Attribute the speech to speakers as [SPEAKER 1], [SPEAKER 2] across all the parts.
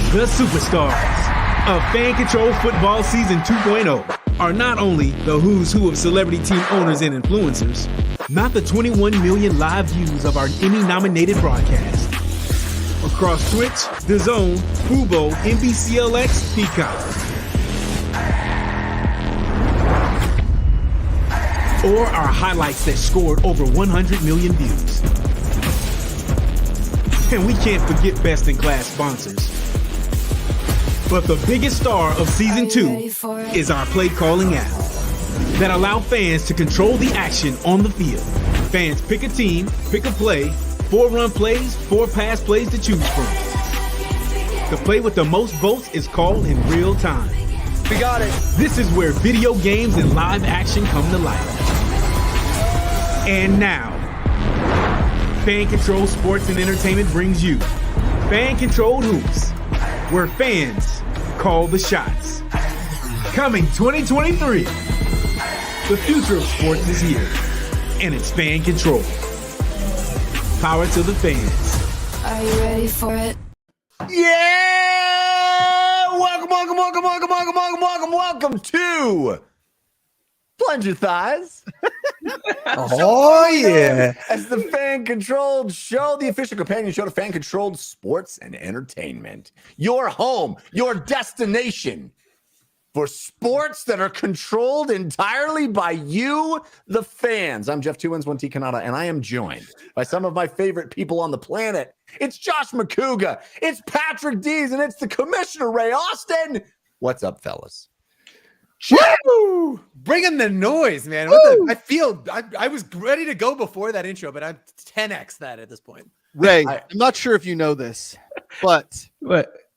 [SPEAKER 1] The superstars of Fan Control Football Season 2.0 are not only the who's who of celebrity team owners and influencers, not the 21 million live views of our Emmy-nominated broadcast. Across Twitch, DAZN, Fubo, NBCLX, Peacock. Or our highlights that scored over 100 million views. And we can't forget best-in-class sponsors. But the biggest star of Season 2 is our play calling app that allow fans to control the action on the field. Fans pick a team, pick a play, 4 run plays, 4 pass plays to choose from. The play with the most votes is called in real time.
[SPEAKER 2] We got it.
[SPEAKER 1] This is where video games and live action come to life. And now, Fan Control Sports and Entertainment brings you Fan Controlled Hoops, where fans call the shots. Coming 2023, the future of sports is here, and it's Fan Control. Power to the fans.
[SPEAKER 3] Are you ready for it?
[SPEAKER 2] Yeah! Welcome to Plunger Thighs.
[SPEAKER 4] Oh, yeah.
[SPEAKER 2] As the fan-controlled show, the official companion show to fan-controlled sports and entertainment. Your home, your destination for sports that are controlled entirely by you, the fans. I'm Jeff 2-1 Canada, and I am joined by some of my favorite people on the planet. It's Josh Macuga, it's Patrick Dees, and it's the Commissioner Ray Austin. What's up, fellas?
[SPEAKER 4] Woo! Bringing the noise, man. I was ready to go before that intro, but I'm 10x that at this point.
[SPEAKER 5] Ray, I'm not sure if you know this, but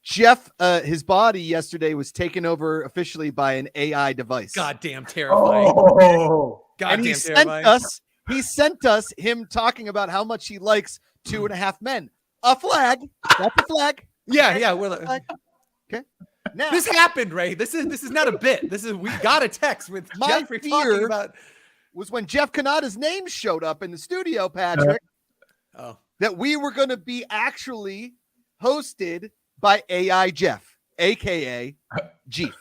[SPEAKER 5] Jeff, his body yesterday was taken over officially by an AI device.
[SPEAKER 4] Goddamn terrifying.
[SPEAKER 5] Oh.
[SPEAKER 4] Goddamn
[SPEAKER 5] and
[SPEAKER 4] terrifying.
[SPEAKER 5] He sent us him talking about how much he likes 2.5 Men. A flag. That's a flag.
[SPEAKER 4] Yeah.
[SPEAKER 5] Okay. Now,
[SPEAKER 4] this happened, Ray. This is not a bit. We got a text with
[SPEAKER 5] my
[SPEAKER 4] Jeffrey
[SPEAKER 5] fear
[SPEAKER 4] talking about
[SPEAKER 5] was when Jeff Kanata's name showed up in the studio, Patrick, that we were going to be actually hosted by AI Jeff, aka Jeef.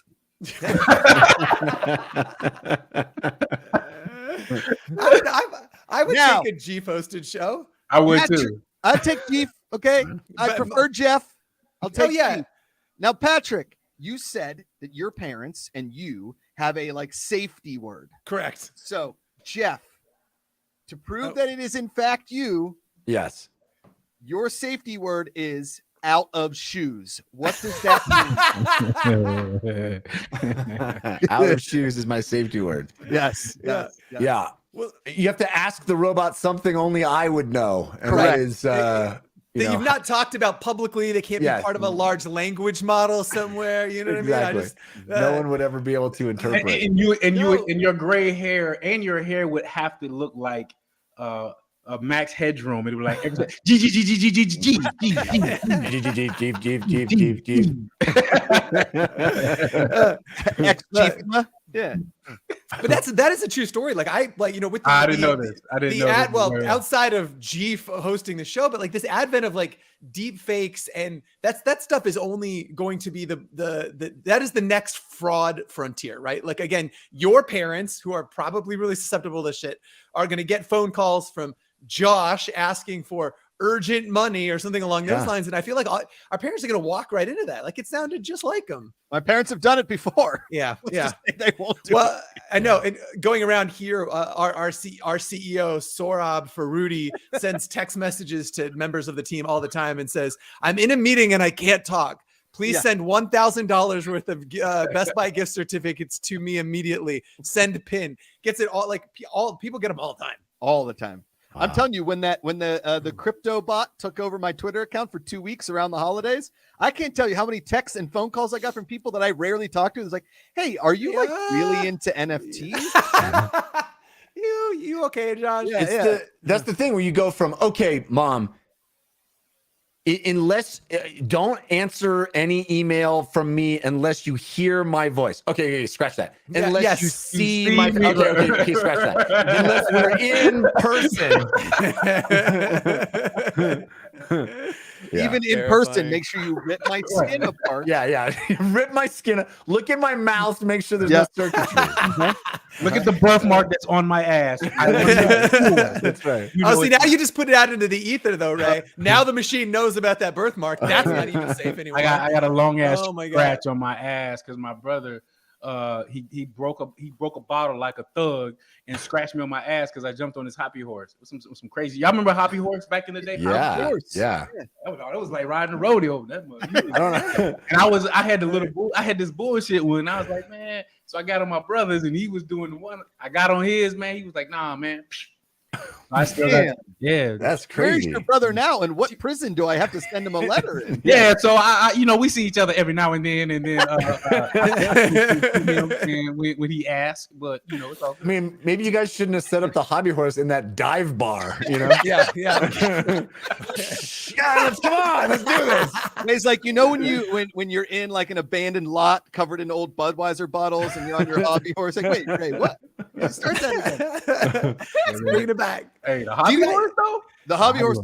[SPEAKER 4] I would
[SPEAKER 5] Now,
[SPEAKER 4] take a Jeef hosted show.
[SPEAKER 1] I would too.
[SPEAKER 5] I'd take Jeef. Okay. I prefer Jeff. I'll take Jeef. Now, Patrick, you said that your parents and you have a safety word.
[SPEAKER 4] Correct.
[SPEAKER 5] So, Jeff, to prove that it is in fact you,
[SPEAKER 2] Yes.
[SPEAKER 5] your safety word is out of shoes. What does that mean?
[SPEAKER 2] Out of shoes is my safety word.
[SPEAKER 5] Yes.
[SPEAKER 2] Yeah. Well, you have to ask the robot something only I would know. And
[SPEAKER 5] Correct.
[SPEAKER 2] that is
[SPEAKER 4] that you've not talked about publicly. They can't be part of a large language model somewhere. You know what I mean?
[SPEAKER 2] No one would ever be able to interpret.
[SPEAKER 1] And your gray hair and your hair would have to look like a max headroom. It would be like
[SPEAKER 5] Yeah.
[SPEAKER 4] But that is a true story. With
[SPEAKER 1] I didn't know this. I didn't know this.
[SPEAKER 4] Outside of Jeef hosting the show, but this advent of deep fakes and that stuff is only going to be that is the next fraud frontier, right? Again, your parents, who are probably really susceptible to shit, are going to get phone calls from Josh asking for urgent money or something along those lines. And I feel like our parents are going to walk right into that. It sounded just like them.
[SPEAKER 5] My parents have done it before.
[SPEAKER 4] Yeah.
[SPEAKER 5] They won't do
[SPEAKER 4] it.
[SPEAKER 5] it.
[SPEAKER 4] I know. And going around here, our CEO, Sorab Faruti, sends text messages to members of the team all the time and says, I'm in a meeting and I can't talk. Please send $1,000 worth of Best Buy gift certificates to me immediately. Send PIN. Gets it all. All people get them all the time.
[SPEAKER 5] All the time.
[SPEAKER 2] Wow.
[SPEAKER 5] I'm telling you, when the crypto bot took over my Twitter account for 2 weeks around the holidays, I can't tell you how many texts and phone calls I got from people that I rarely talk to. It's like, hey, are you really into NFTs?
[SPEAKER 4] you okay, Josh?
[SPEAKER 2] That's the thing where you go from, okay, mom, unless don't answer any email from me unless you hear my voice. Okay, scratch that. Unless you see my okay, scratch that. Unless we're in person. Yeah.
[SPEAKER 5] Even in person, make sure you rip my skin apart.
[SPEAKER 2] Yeah. Rip my skin. Look in my mouth to make sure there's no circuitry.
[SPEAKER 1] Look at the birthmark that's on my ass.
[SPEAKER 2] That's right.
[SPEAKER 4] See, now you just put it out into the ether, though, Ray. Now the machine knows about that birthmark. That's not even safe anymore.
[SPEAKER 1] I got a long ass
[SPEAKER 4] Oh my God.
[SPEAKER 1] scratch on my ass because my brother he broke a bottle like a thug and scratched me on my ass because I jumped on his hoppy horse. Some crazy. Y'all remember hoppy horse back in the day?
[SPEAKER 2] Yeah.
[SPEAKER 1] Hoppy horse.
[SPEAKER 2] Yeah.
[SPEAKER 1] That was like riding a rodeo. That
[SPEAKER 2] I don't know.
[SPEAKER 1] and I had this bullshit one. I was like, man. So I got on my brother's and he was doing the one. I got on his, man. He was like, nah, man. I still got, yeah,
[SPEAKER 2] that's
[SPEAKER 5] Where's
[SPEAKER 2] crazy.
[SPEAKER 5] your brother now? And what prison do I have to send him a letter in?
[SPEAKER 1] Yeah, so I we see each other every now and then and when he asks, but it's all good.
[SPEAKER 2] I mean, maybe you guys shouldn't have set up the hobby horse in that dive bar,
[SPEAKER 4] Yeah.
[SPEAKER 2] Guys, come on, let's do this.
[SPEAKER 5] It's like when you're in like an abandoned lot covered in old Budweiser bottles and you're on your hobby horse, like wait, what? Start that again.
[SPEAKER 4] Bring it back.
[SPEAKER 1] Hey, the hobby horse though?
[SPEAKER 5] The hobby horse.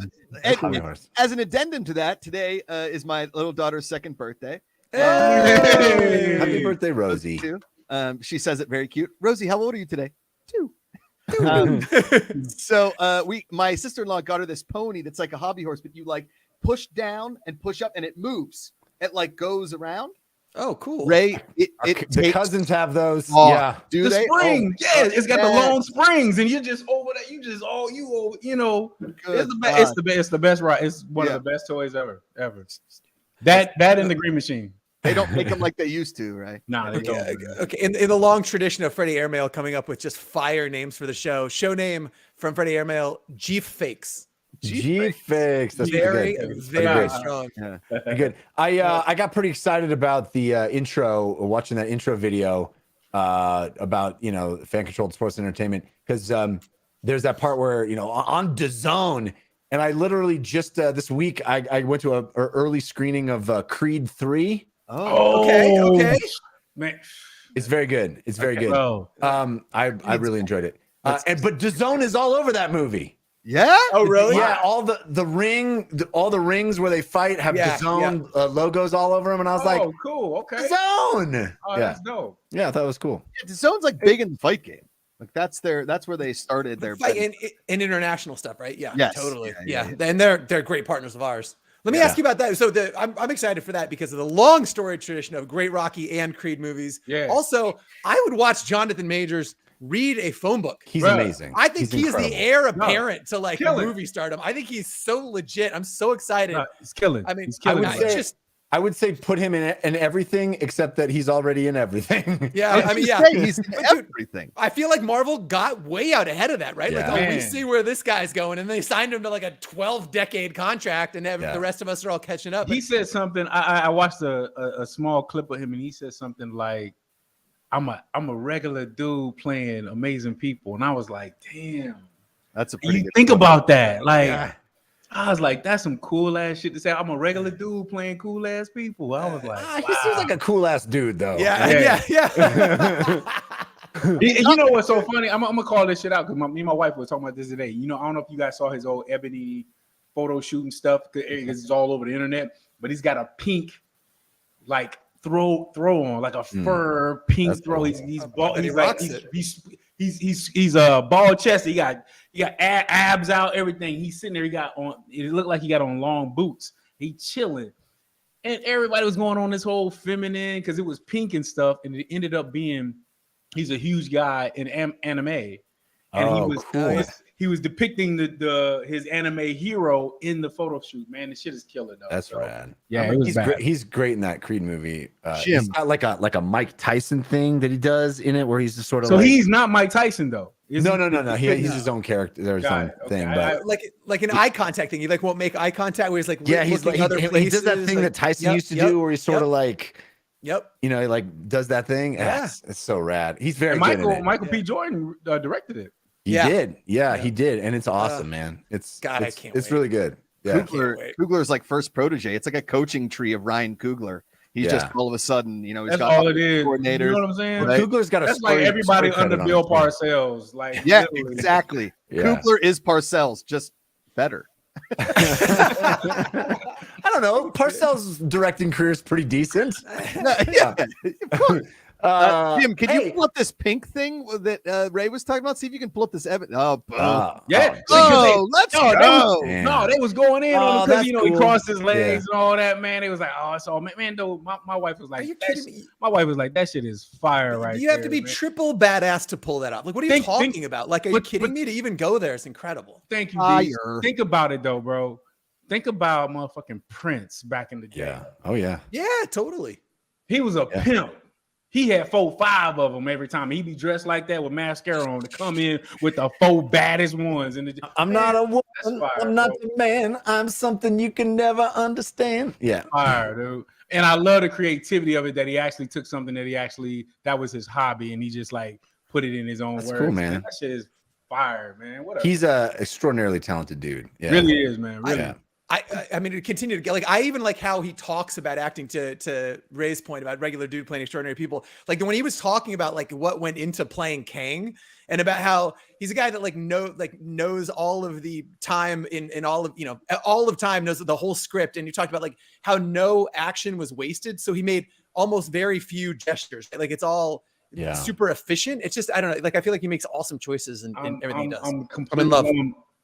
[SPEAKER 2] Hobby horse.
[SPEAKER 5] As an addendum to that, today is my little daughter's second birthday.
[SPEAKER 4] Hey!
[SPEAKER 2] Happy birthday, Rosie.
[SPEAKER 5] She says it very cute. Rosie, how old are you today? 2. So my sister-in-law got her this pony that's like a hobby horse, but you like push down and push up and it moves. It like goes around.
[SPEAKER 4] Oh, cool.
[SPEAKER 5] Ray,
[SPEAKER 2] The cousins have those.
[SPEAKER 5] Oh,
[SPEAKER 2] Yeah.
[SPEAKER 5] Do
[SPEAKER 1] The
[SPEAKER 5] they?
[SPEAKER 1] spring,
[SPEAKER 5] Oh,
[SPEAKER 1] it's got the
[SPEAKER 5] yeah.
[SPEAKER 1] long springs, and you're just over that. It's the best. It's the best ride. It's one of the best toys ever. That and the green machine.
[SPEAKER 5] They don't make them like they used to, right?
[SPEAKER 1] Nah, they don't.
[SPEAKER 4] Okay. In the long tradition of Freddie Airmail coming up with just fire names for the show name from Freddie Airmail, Jeep Fakes.
[SPEAKER 2] G-Fix. That's
[SPEAKER 4] Very,
[SPEAKER 2] pretty good.
[SPEAKER 4] very
[SPEAKER 2] Pretty
[SPEAKER 4] strong.
[SPEAKER 5] Yeah.
[SPEAKER 2] Pretty good. I got pretty excited about the intro, watching that intro video about fan-controlled sports entertainment, because there's that part where on DAZN, and I literally just this week I went to a early screening of Creed 3.
[SPEAKER 5] Oh,
[SPEAKER 4] Okay.
[SPEAKER 1] Man.
[SPEAKER 2] It's very good. It's very good.
[SPEAKER 1] Oh.
[SPEAKER 2] I really enjoyed it. But DAZN is all over that movie.
[SPEAKER 5] yeah.
[SPEAKER 4] Oh, really?
[SPEAKER 2] Yeah, all the rings where they fight have DAZN logos all over them, and I was like,
[SPEAKER 1] cool. Okay.
[SPEAKER 2] DAZN.
[SPEAKER 1] Oh,
[SPEAKER 2] Yeah,
[SPEAKER 1] that's dope.
[SPEAKER 2] yeah, I thought it was cool.
[SPEAKER 5] DAZN's like big in the fight game. Like that's where they started their
[SPEAKER 4] Fight in international stuff, right? Yeah,
[SPEAKER 5] Yes.
[SPEAKER 4] totally.
[SPEAKER 5] Yeah.
[SPEAKER 4] And they're great partners of ours. Let me ask you about that. So I'm excited for that because of the long story tradition of great Rocky and Creed movies.
[SPEAKER 1] Yeah.
[SPEAKER 4] Also, I would watch Jonathan Majors read a phone book.
[SPEAKER 2] He's
[SPEAKER 1] Bruh,
[SPEAKER 2] amazing.
[SPEAKER 4] I think
[SPEAKER 2] He's
[SPEAKER 4] he's the
[SPEAKER 2] incredible.
[SPEAKER 4] heir apparent to like
[SPEAKER 1] Kill it.
[SPEAKER 4] movie stardom. I think he's so legit. I'm so excited.
[SPEAKER 1] No, he's killing.
[SPEAKER 4] I mean,
[SPEAKER 1] he's killing.
[SPEAKER 2] I would say- I would say put him in everything except that he's already in everything.
[SPEAKER 4] yeah. I mean, yeah.
[SPEAKER 5] he's in
[SPEAKER 4] But dude,
[SPEAKER 5] everything.
[SPEAKER 4] I feel like Marvel got way out ahead of that, right?
[SPEAKER 2] Yeah.
[SPEAKER 4] Like, oh, we
[SPEAKER 1] Man.
[SPEAKER 4] see where this guy's going, and they signed him to like a 12-decade contract, and the rest of us are all catching up.
[SPEAKER 1] He said something. I watched a small clip of him, and he said something like, "I'm a regular dude playing amazing people," and I was like, "Damn."
[SPEAKER 5] That's a pretty
[SPEAKER 1] You
[SPEAKER 5] good
[SPEAKER 1] think
[SPEAKER 5] quote.
[SPEAKER 1] about that, like.
[SPEAKER 4] Yeah.
[SPEAKER 1] I was like, that's some cool ass shit to say. I'm a regular dude playing cool ass people. I was like,
[SPEAKER 2] He seems like a cool ass dude, though.
[SPEAKER 4] yeah.
[SPEAKER 1] You know what's so funny? I'm gonna call this shit out because me and my wife were talking about this today. I don't know if you guys saw his old Ebony photo shooting stuff because it's all over the internet. But he's got a pink, like throw on, like a fur pink
[SPEAKER 2] That's
[SPEAKER 1] throw.
[SPEAKER 2] cool.
[SPEAKER 1] He's bald.
[SPEAKER 4] And he
[SPEAKER 1] He's like
[SPEAKER 4] rocks it.
[SPEAKER 1] he's bald chested. He got abs out, everything. He's sitting there. He got on. It looked like he got on long boots. He chilling, and everybody was going on this whole feminine because it was pink and stuff, and it ended up being he's a huge guy in anime, and
[SPEAKER 2] cool.
[SPEAKER 1] he was depicting his anime hero in the photo shoot. Man, the shit is killer though.
[SPEAKER 2] That's rad.
[SPEAKER 1] Yeah, it was
[SPEAKER 2] he's
[SPEAKER 1] bad.
[SPEAKER 2] great. He's great in that Creed movie.
[SPEAKER 5] Jim.
[SPEAKER 2] He's got like a Mike Tyson thing that he does in it, where he's just sort of
[SPEAKER 1] So
[SPEAKER 2] like,
[SPEAKER 1] he's not Mike Tyson though. Is he?
[SPEAKER 2] no. He's his own character. There's his
[SPEAKER 1] Got
[SPEAKER 2] own
[SPEAKER 1] it. Okay.
[SPEAKER 2] thing, but
[SPEAKER 4] like an eye contact thing. You like won't make eye contact where he's like
[SPEAKER 2] yeah, he's
[SPEAKER 4] looking
[SPEAKER 2] like
[SPEAKER 4] other
[SPEAKER 2] he
[SPEAKER 4] places.
[SPEAKER 2] does that thing
[SPEAKER 4] like,
[SPEAKER 2] that Tyson
[SPEAKER 4] yep,
[SPEAKER 2] used to
[SPEAKER 4] yep,
[SPEAKER 2] do, where he's sort of
[SPEAKER 4] yep.
[SPEAKER 2] like,
[SPEAKER 4] Yep.
[SPEAKER 2] he like does that thing.
[SPEAKER 4] Yeah.
[SPEAKER 2] It's so rad. He's very
[SPEAKER 1] And
[SPEAKER 2] good in it.
[SPEAKER 1] Michael P. Jordan directed it.
[SPEAKER 2] He did. Yeah, he did, and it's awesome, man. It's
[SPEAKER 4] God, I
[SPEAKER 2] it's,
[SPEAKER 4] can't
[SPEAKER 2] it's
[SPEAKER 4] wait.
[SPEAKER 2] really good. Yeah.
[SPEAKER 5] Kugler's like first protege. It's like a coaching tree of Ryan Coogler. He's just all of a sudden, he's
[SPEAKER 1] That's
[SPEAKER 5] got
[SPEAKER 1] all it is.
[SPEAKER 5] coordinators.
[SPEAKER 1] You know what I'm saying?
[SPEAKER 5] Right.
[SPEAKER 2] Coogler's got a
[SPEAKER 1] That's like everybody under Bill Parcells. Like
[SPEAKER 5] Yeah,
[SPEAKER 1] literally.
[SPEAKER 5] exactly.
[SPEAKER 2] Yeah.
[SPEAKER 5] Coogler is Parcells, just better.
[SPEAKER 2] I don't know. Parcells' directing career is pretty decent.
[SPEAKER 5] Yeah. Of course. Jim, can you
[SPEAKER 2] hey.
[SPEAKER 5] pull up this pink thing that Ray was talking about? See if you can pull up this evidence. Oh,
[SPEAKER 1] Yeah.
[SPEAKER 5] let's
[SPEAKER 1] No,
[SPEAKER 5] go.
[SPEAKER 1] they was going in on him because
[SPEAKER 2] that's
[SPEAKER 1] he
[SPEAKER 2] cool.
[SPEAKER 1] crossed his legs and all that. Man, it was like, oh, so man, though, my wife was like,
[SPEAKER 4] Are you kidding me?
[SPEAKER 1] My wife was like, that shit is fire, right?
[SPEAKER 4] You have to be
[SPEAKER 1] man.
[SPEAKER 4] triple badass to pull that off. Like, what are you talking about? Like, are you kidding me? To even go there is incredible.
[SPEAKER 1] Thank you, Dees.
[SPEAKER 5] Fire.
[SPEAKER 1] Think about it though, bro. Think about motherfucking Prince back in the day.
[SPEAKER 2] Yeah. Oh yeah.
[SPEAKER 4] Yeah, totally.
[SPEAKER 1] He was a pimp. He had 4, 5 of them every time. He'd be dressed like that with mascara on to come in with the 4 baddest ones. And
[SPEAKER 2] I'm not a woman.
[SPEAKER 1] fire,
[SPEAKER 2] I'm not
[SPEAKER 1] bro.
[SPEAKER 2] a man. I'm something you can never understand. Yeah.
[SPEAKER 1] Fire, dude. And I love the creativity of it that he actually took something that was his hobby and he just like put it in his own
[SPEAKER 2] That's
[SPEAKER 1] words.
[SPEAKER 2] cool, man.
[SPEAKER 1] That shit is fire, man. What
[SPEAKER 2] He's a extraordinarily talented dude. Yeah.
[SPEAKER 1] really is, man. Really.
[SPEAKER 2] Yeah.
[SPEAKER 4] I mean, to continue to get like, I even like how he talks about acting to Ray's point about regular dude playing extraordinary people. Like when he was talking about like what went into playing Kang and about how he's a guy that knows all of the time in all of time, knows the whole script. And you talked about like how no action was wasted. So he made almost very few gestures. Like it's all super efficient. It's just, I don't know. Like, I feel like he makes awesome choices in everything he does. I'm in love.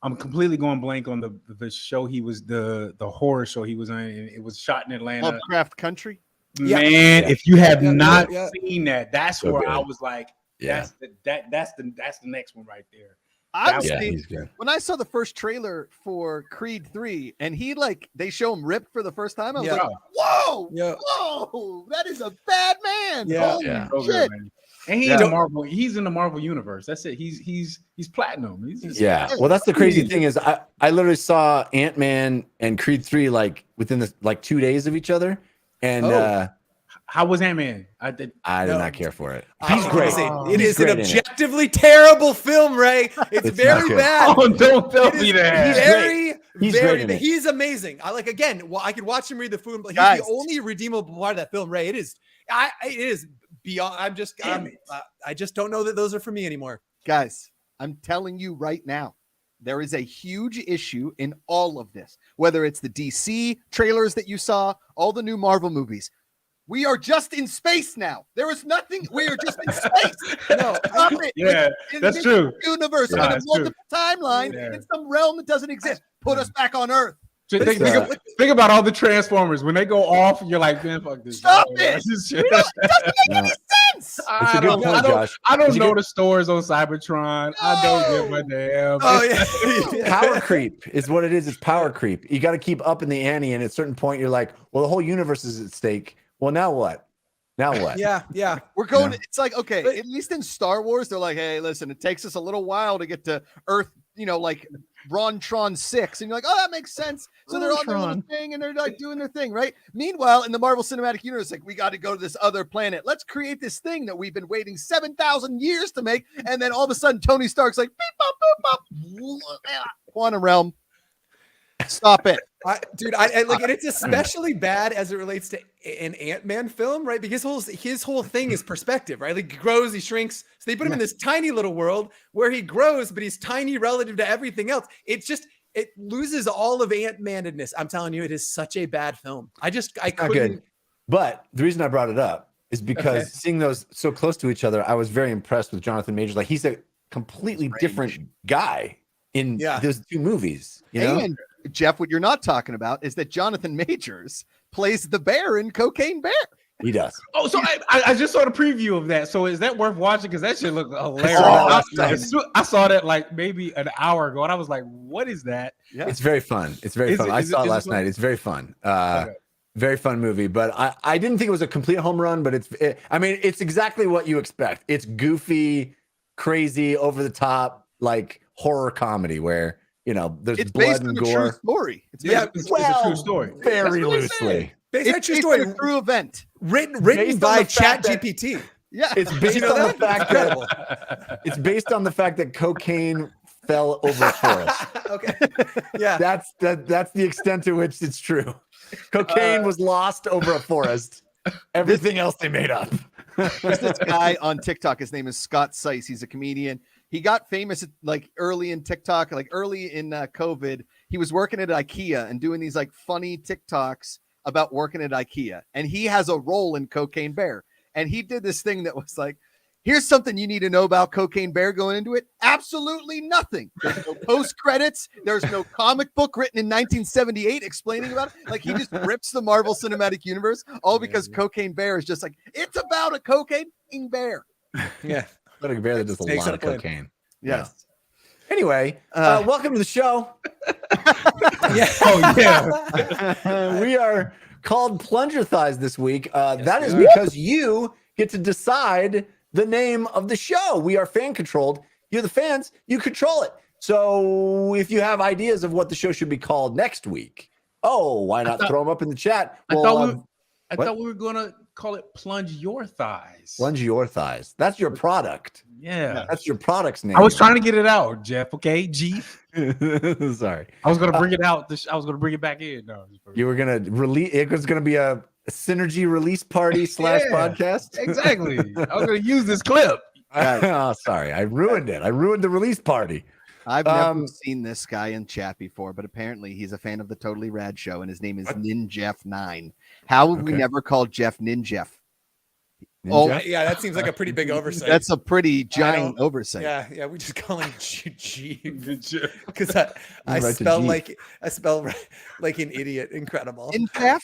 [SPEAKER 1] I'm completely going blank on the show he was the horror show he was on. And it was shot in Atlanta.
[SPEAKER 5] Lovecraft Country.
[SPEAKER 1] Man, if you have not seen that, that's
[SPEAKER 2] So
[SPEAKER 1] where
[SPEAKER 2] good.
[SPEAKER 1] I was like, that's the next one right there.
[SPEAKER 2] He's good.
[SPEAKER 5] When I saw the first trailer for Creed 3 and they show him ripped for the first time, I was like, whoa, that is a bad man. Holy
[SPEAKER 1] So
[SPEAKER 5] shit.
[SPEAKER 1] good, man. And he's in the Marvel universe. That's it. He's platinum. He's just,
[SPEAKER 2] Well, that's the crazy thing is I literally saw Ant-Man and Creed 3 like within the 2 days of each other. And
[SPEAKER 1] how was Ant-Man? I did
[SPEAKER 2] not care for it.
[SPEAKER 4] He's great. It
[SPEAKER 2] He's
[SPEAKER 4] is an
[SPEAKER 2] great in it.
[SPEAKER 4] objectively terrible film, Ray. It's very
[SPEAKER 2] not
[SPEAKER 4] bad.
[SPEAKER 1] Oh, don't tell me that.
[SPEAKER 2] He's great in it.
[SPEAKER 4] He's amazing. I I could watch him read the food, but he's the only redeemable part of that film, Ray. It is beyond. I just don't know that those are for me anymore.
[SPEAKER 5] Guys, I'm telling you right now, there is a huge issue in all of this, whether it's the DC trailers that you saw, all the new Marvel movies. We are just in space now. There is nothing. We are just in space. No, stop it.
[SPEAKER 1] Yeah, that's true.
[SPEAKER 5] Universe on a multiple timeline in some realm that doesn't exist. Put us back on Earth.
[SPEAKER 1] Think about all the Transformers when they go off. You're like, man, fuck this.
[SPEAKER 5] Stop it.
[SPEAKER 1] It
[SPEAKER 5] doesn't make any sense.
[SPEAKER 2] It's a good point, Josh.
[SPEAKER 1] I don't know the stores on Cybertron. I don't give a damn.
[SPEAKER 4] Oh yeah.
[SPEAKER 2] Power creep is what it is. It's power creep. You got to keep up in the ante, and at a certain point, you're like, well, the whole universe is at stake. Well, now what? Now what?
[SPEAKER 4] Yeah.
[SPEAKER 5] We're going. It's like, okay, at least in Star Wars, they're like, hey, listen, it takes us a little while to get to Earth. Like Rontron 6, and you're like, oh, that makes sense. So they're on their little thing and they're like doing their thing, right? Meanwhile, in the Marvel Cinematic Universe, like, we got to go to this other planet. Let's create this thing that we've been waiting 7,000 years to make. And then all of a sudden, Tony Stark's like, beep, bop, boop, bop. Quantum realm. Stop it.
[SPEAKER 4] Dude, I like, and it's especially bad as it relates to an Ant-Man film, right? Because his whole thing is perspective, right? Like, he grows, he shrinks. So they put him in this tiny little world where he grows, but he's tiny relative to everything else. It loses all of Ant-Man-edness. I'm telling you, it is such a bad film. I couldn't.
[SPEAKER 2] Good. But the reason I brought it up is because seeing those so close to each other, I was very impressed with Jonathan Majors. Like, he's a completely different guy in those two movies. You know?
[SPEAKER 5] And Jeff, what you're not talking about is that Jonathan Majors plays the bear in Cocaine Bear.
[SPEAKER 2] He does.
[SPEAKER 1] Oh, so I just saw the preview of that. So is that worth watching? Because that shit looked hilarious. I saw that like maybe an hour ago, and I was like, "What is that?"
[SPEAKER 2] Yeah. It's very fun. It's very fun. I saw it last night. It's very fun. Very fun movie. But I didn't think it was a complete home run. But it's exactly what you expect. It's goofy, crazy, over the top, like horror comedy where there's blood and gore.
[SPEAKER 5] True story.
[SPEAKER 1] It's a true story.
[SPEAKER 2] Very loosely.
[SPEAKER 4] It's a true story.
[SPEAKER 5] True event.
[SPEAKER 4] Written by ChatGPT.
[SPEAKER 2] Yeah, it's based on the fact that it's based on the fact that cocaine fell over a forest.
[SPEAKER 4] Okay. Yeah.
[SPEAKER 2] That's the extent to which it's true. Cocaine was lost over a forest. Everything else they made up.
[SPEAKER 5] There's this guy on TikTok. His name is Scott Seiss. He's a comedian. He got famous like early in TikTok, like early in COVID. He was working at IKEA and doing these like funny TikToks about working at IKEA. And he has a role in Cocaine Bear. And he did this thing that was like, here's something you need to know about Cocaine Bear going into it. Absolutely nothing. There's no post credits. There's no comic book written in 1978 explaining about it. Like he just rips the Marvel Cinematic Universe all because Cocaine Bear is just like, it's about a cocaine bear.
[SPEAKER 4] Yeah.
[SPEAKER 2] But a bear that does a
[SPEAKER 4] Snakes
[SPEAKER 2] lot
[SPEAKER 4] on
[SPEAKER 2] of
[SPEAKER 4] a plane.
[SPEAKER 2] cocaine.
[SPEAKER 5] Yes.
[SPEAKER 2] Anyway, welcome to the show.
[SPEAKER 4] Yeah.
[SPEAKER 1] Oh yeah.
[SPEAKER 2] We are called Plunger Thighs this week. That is because you get to decide the name of the show. We are fan controlled. You're the fans. You control it. So if you have ideas of what the show should be called next week, why not throw them up in the chat?
[SPEAKER 1] I thought we were gonna call it Plunge Your Thighs.
[SPEAKER 2] Plunge Your Thighs. That's your product.
[SPEAKER 1] Yeah.
[SPEAKER 2] That's your product's name.
[SPEAKER 1] I was trying to get it out, Jeff. Okay, G.
[SPEAKER 2] Sorry.
[SPEAKER 1] I was gonna bring it out. I was gonna bring it back in. No,
[SPEAKER 2] You were gonna release. It was gonna be a synergy release party / podcast.
[SPEAKER 1] Exactly. I was gonna use this clip.
[SPEAKER 2] Oh, sorry. I ruined it. I ruined the release party.
[SPEAKER 5] I've never seen this guy in chat before, but apparently he's a fan of the Totally Rad Show, and his name is Ninjeff9. How would we never call Jeff Ninjeff?
[SPEAKER 2] Oh,
[SPEAKER 4] Yeah, that seems like a pretty big oversight.
[SPEAKER 5] That's a pretty giant oversight.
[SPEAKER 4] Yeah, we just call him G because
[SPEAKER 2] Right
[SPEAKER 4] I
[SPEAKER 2] to
[SPEAKER 4] spell
[SPEAKER 2] G.
[SPEAKER 4] like an idiot. Incredible.
[SPEAKER 5] Ninjeff.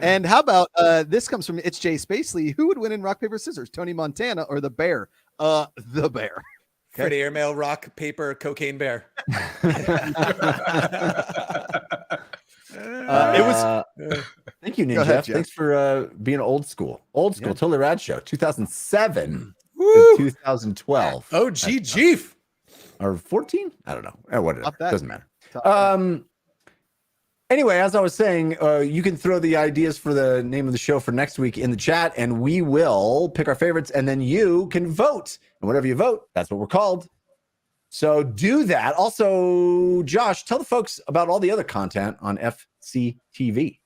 [SPEAKER 5] And how about this comes from It's Jay Spacely. Who would win in rock, paper, scissors? Tony Montana or the bear? The bear.
[SPEAKER 4] Freddie Airmail, rock, paper, cocaine bear.
[SPEAKER 2] Thank you,
[SPEAKER 5] Go ahead,
[SPEAKER 2] Ninja.
[SPEAKER 5] Jeff.
[SPEAKER 2] Thanks for being old school. Old school, Totally Rad Show, 2007
[SPEAKER 4] Woo!
[SPEAKER 2] to 2012.
[SPEAKER 4] Oh, Jeef.
[SPEAKER 2] Or 14? I don't know. What
[SPEAKER 5] Not that.
[SPEAKER 2] doesn't matter. Anyway, as I was saying, you can throw the ideas for the name of the show for next week in the chat, and we will pick our favorites, and then you can vote. And whatever you vote, that's what we're called. So do that. Also, Josh, tell the folks about all the other content on FCTV.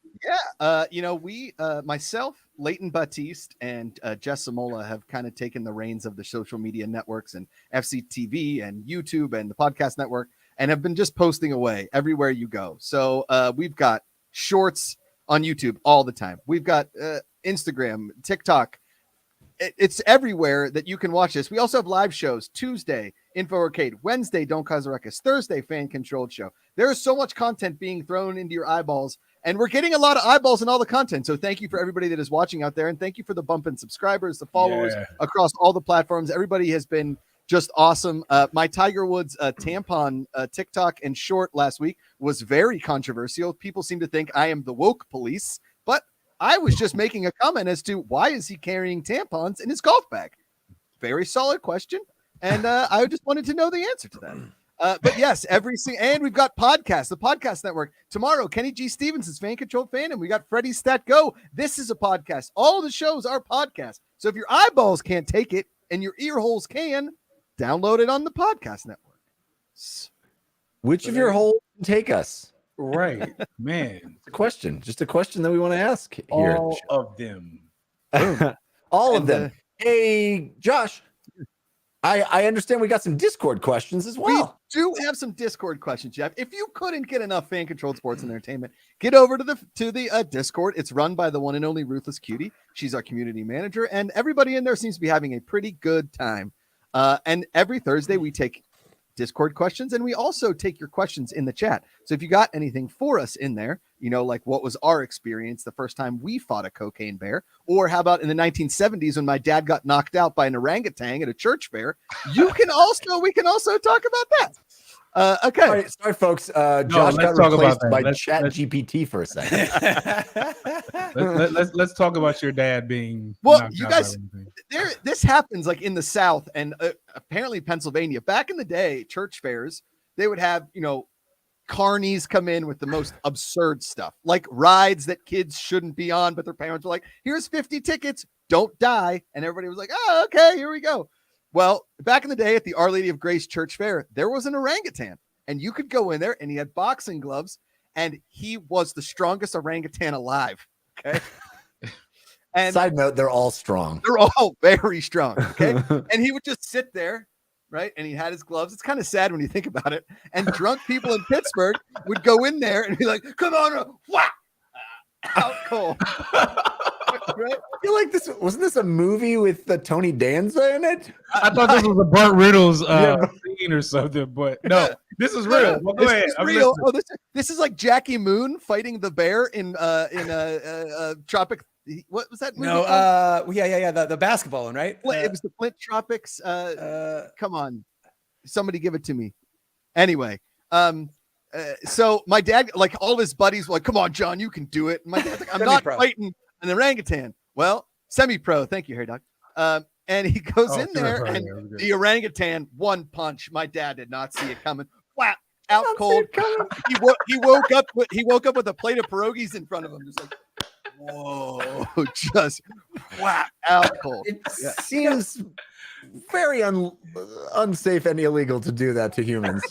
[SPEAKER 5] Yeah. We, myself, Leighton Batiste, and Jess Samola have kind of taken the reins of the social media networks and FCTV and YouTube and the podcast network, and have been just posting away everywhere you go. So we've got shorts on YouTube all the time. We've got Instagram, TikTok. It's everywhere that you can watch this. We also have live shows. Tuesday, Info Arcade. Wednesday, Don't Cause a Ruckus. Thursday, Fan Controlled Show. There is so much content being thrown into your eyeballs, and we're getting a lot of eyeballs in all the content. So thank you for everybody that is watching out there, and thank you for the bump in subscribers, the followers across all the platforms. Everybody has been just awesome. My Tiger Woods tampon TikTok and short last week was very controversial. People seem to think I am the woke police, but I was just making a comment as to why is he carrying tampons in his golf bag? Very solid question. And I just wanted to know the answer to that. But yes, and we've got podcasts, the podcast network. Tomorrow, Kenny G. Stevens' Fan Controlled Fan, and we got Freddie Stat Go. This is a podcast. All the shows are podcasts. So if your eyeballs can't take it and your ear holes can, download it on the podcast network.
[SPEAKER 2] Which of your holes can take us?
[SPEAKER 1] Right, man.
[SPEAKER 2] It's a question. Just a question that we want to ask here.
[SPEAKER 1] All of them.
[SPEAKER 2] All of them. Hey, Josh, I understand we got some Discord questions as well.
[SPEAKER 5] We do have some Discord questions, Jeff. If you couldn't get enough Fan Controlled Sports and Entertainment, get over to the Discord. It's run by the one and only Ruthless Cutie. She's our community manager, and everybody in there seems to be having a pretty good time. And every Thursday we take Discord questions, and we also take your questions in the chat. So if you got anything for us in there, like what was our experience the first time we fought a cocaine bear, or how about in the 1970s when my dad got knocked out by an orangutan at a church fair, we can also talk about that. Okay.
[SPEAKER 2] All right, sorry, folks. Josh got replaced by Chat GPT for a second.
[SPEAKER 1] let's talk about your dad being.
[SPEAKER 5] Well, you guys, this happens like in the South and apparently Pennsylvania. Back in the day, church fairs, they would have, carnies come in with the most absurd stuff, like rides that kids shouldn't be on, but their parents were like, here's 50 tickets, don't die. And everybody was like, oh, okay, here we go. Well, back in the day at the Our Lady of Grace Church Fair, there was an orangutan, and you could go in there, and he had boxing gloves, and he was the strongest orangutan alive. Okay. And
[SPEAKER 2] Side note, they're all strong.
[SPEAKER 5] they're all very strong. Okay. And he would just sit there, right? And he had his gloves. It's kind of sad when you think about it. And drunk people in Pittsburgh would go in there and be like, come on, whack, out cold. Right?
[SPEAKER 2] I feel like wasn't this a movie with Tony Danza in it?
[SPEAKER 3] I thought this was a Burt Riddles scene or something, but no, this is real. Well, go
[SPEAKER 5] This
[SPEAKER 3] ahead.
[SPEAKER 5] is
[SPEAKER 3] I'm
[SPEAKER 5] real.
[SPEAKER 3] listening.
[SPEAKER 5] This is like Jackie Moon fighting the bear in Tropic. What was that movie?
[SPEAKER 4] No,
[SPEAKER 5] called?
[SPEAKER 4] yeah. The basketball one, right?
[SPEAKER 5] It was the Flint Tropics. Come on, somebody give it to me. Anyway, so my dad, like all of his buddies, were like, "Come on, John, you can do it." And my dad's like, "I'm not fighting an orangutan." Well, semi-pro. Thank you, Harry Doc. And he goes in there, and the orangutan, one punch. My dad did not see it coming. Wow, out cold. He woke up with a plate of pierogies in front of him, just like, whoa, just wow, out cold.
[SPEAKER 2] It seems very unsafe and illegal to do that to humans.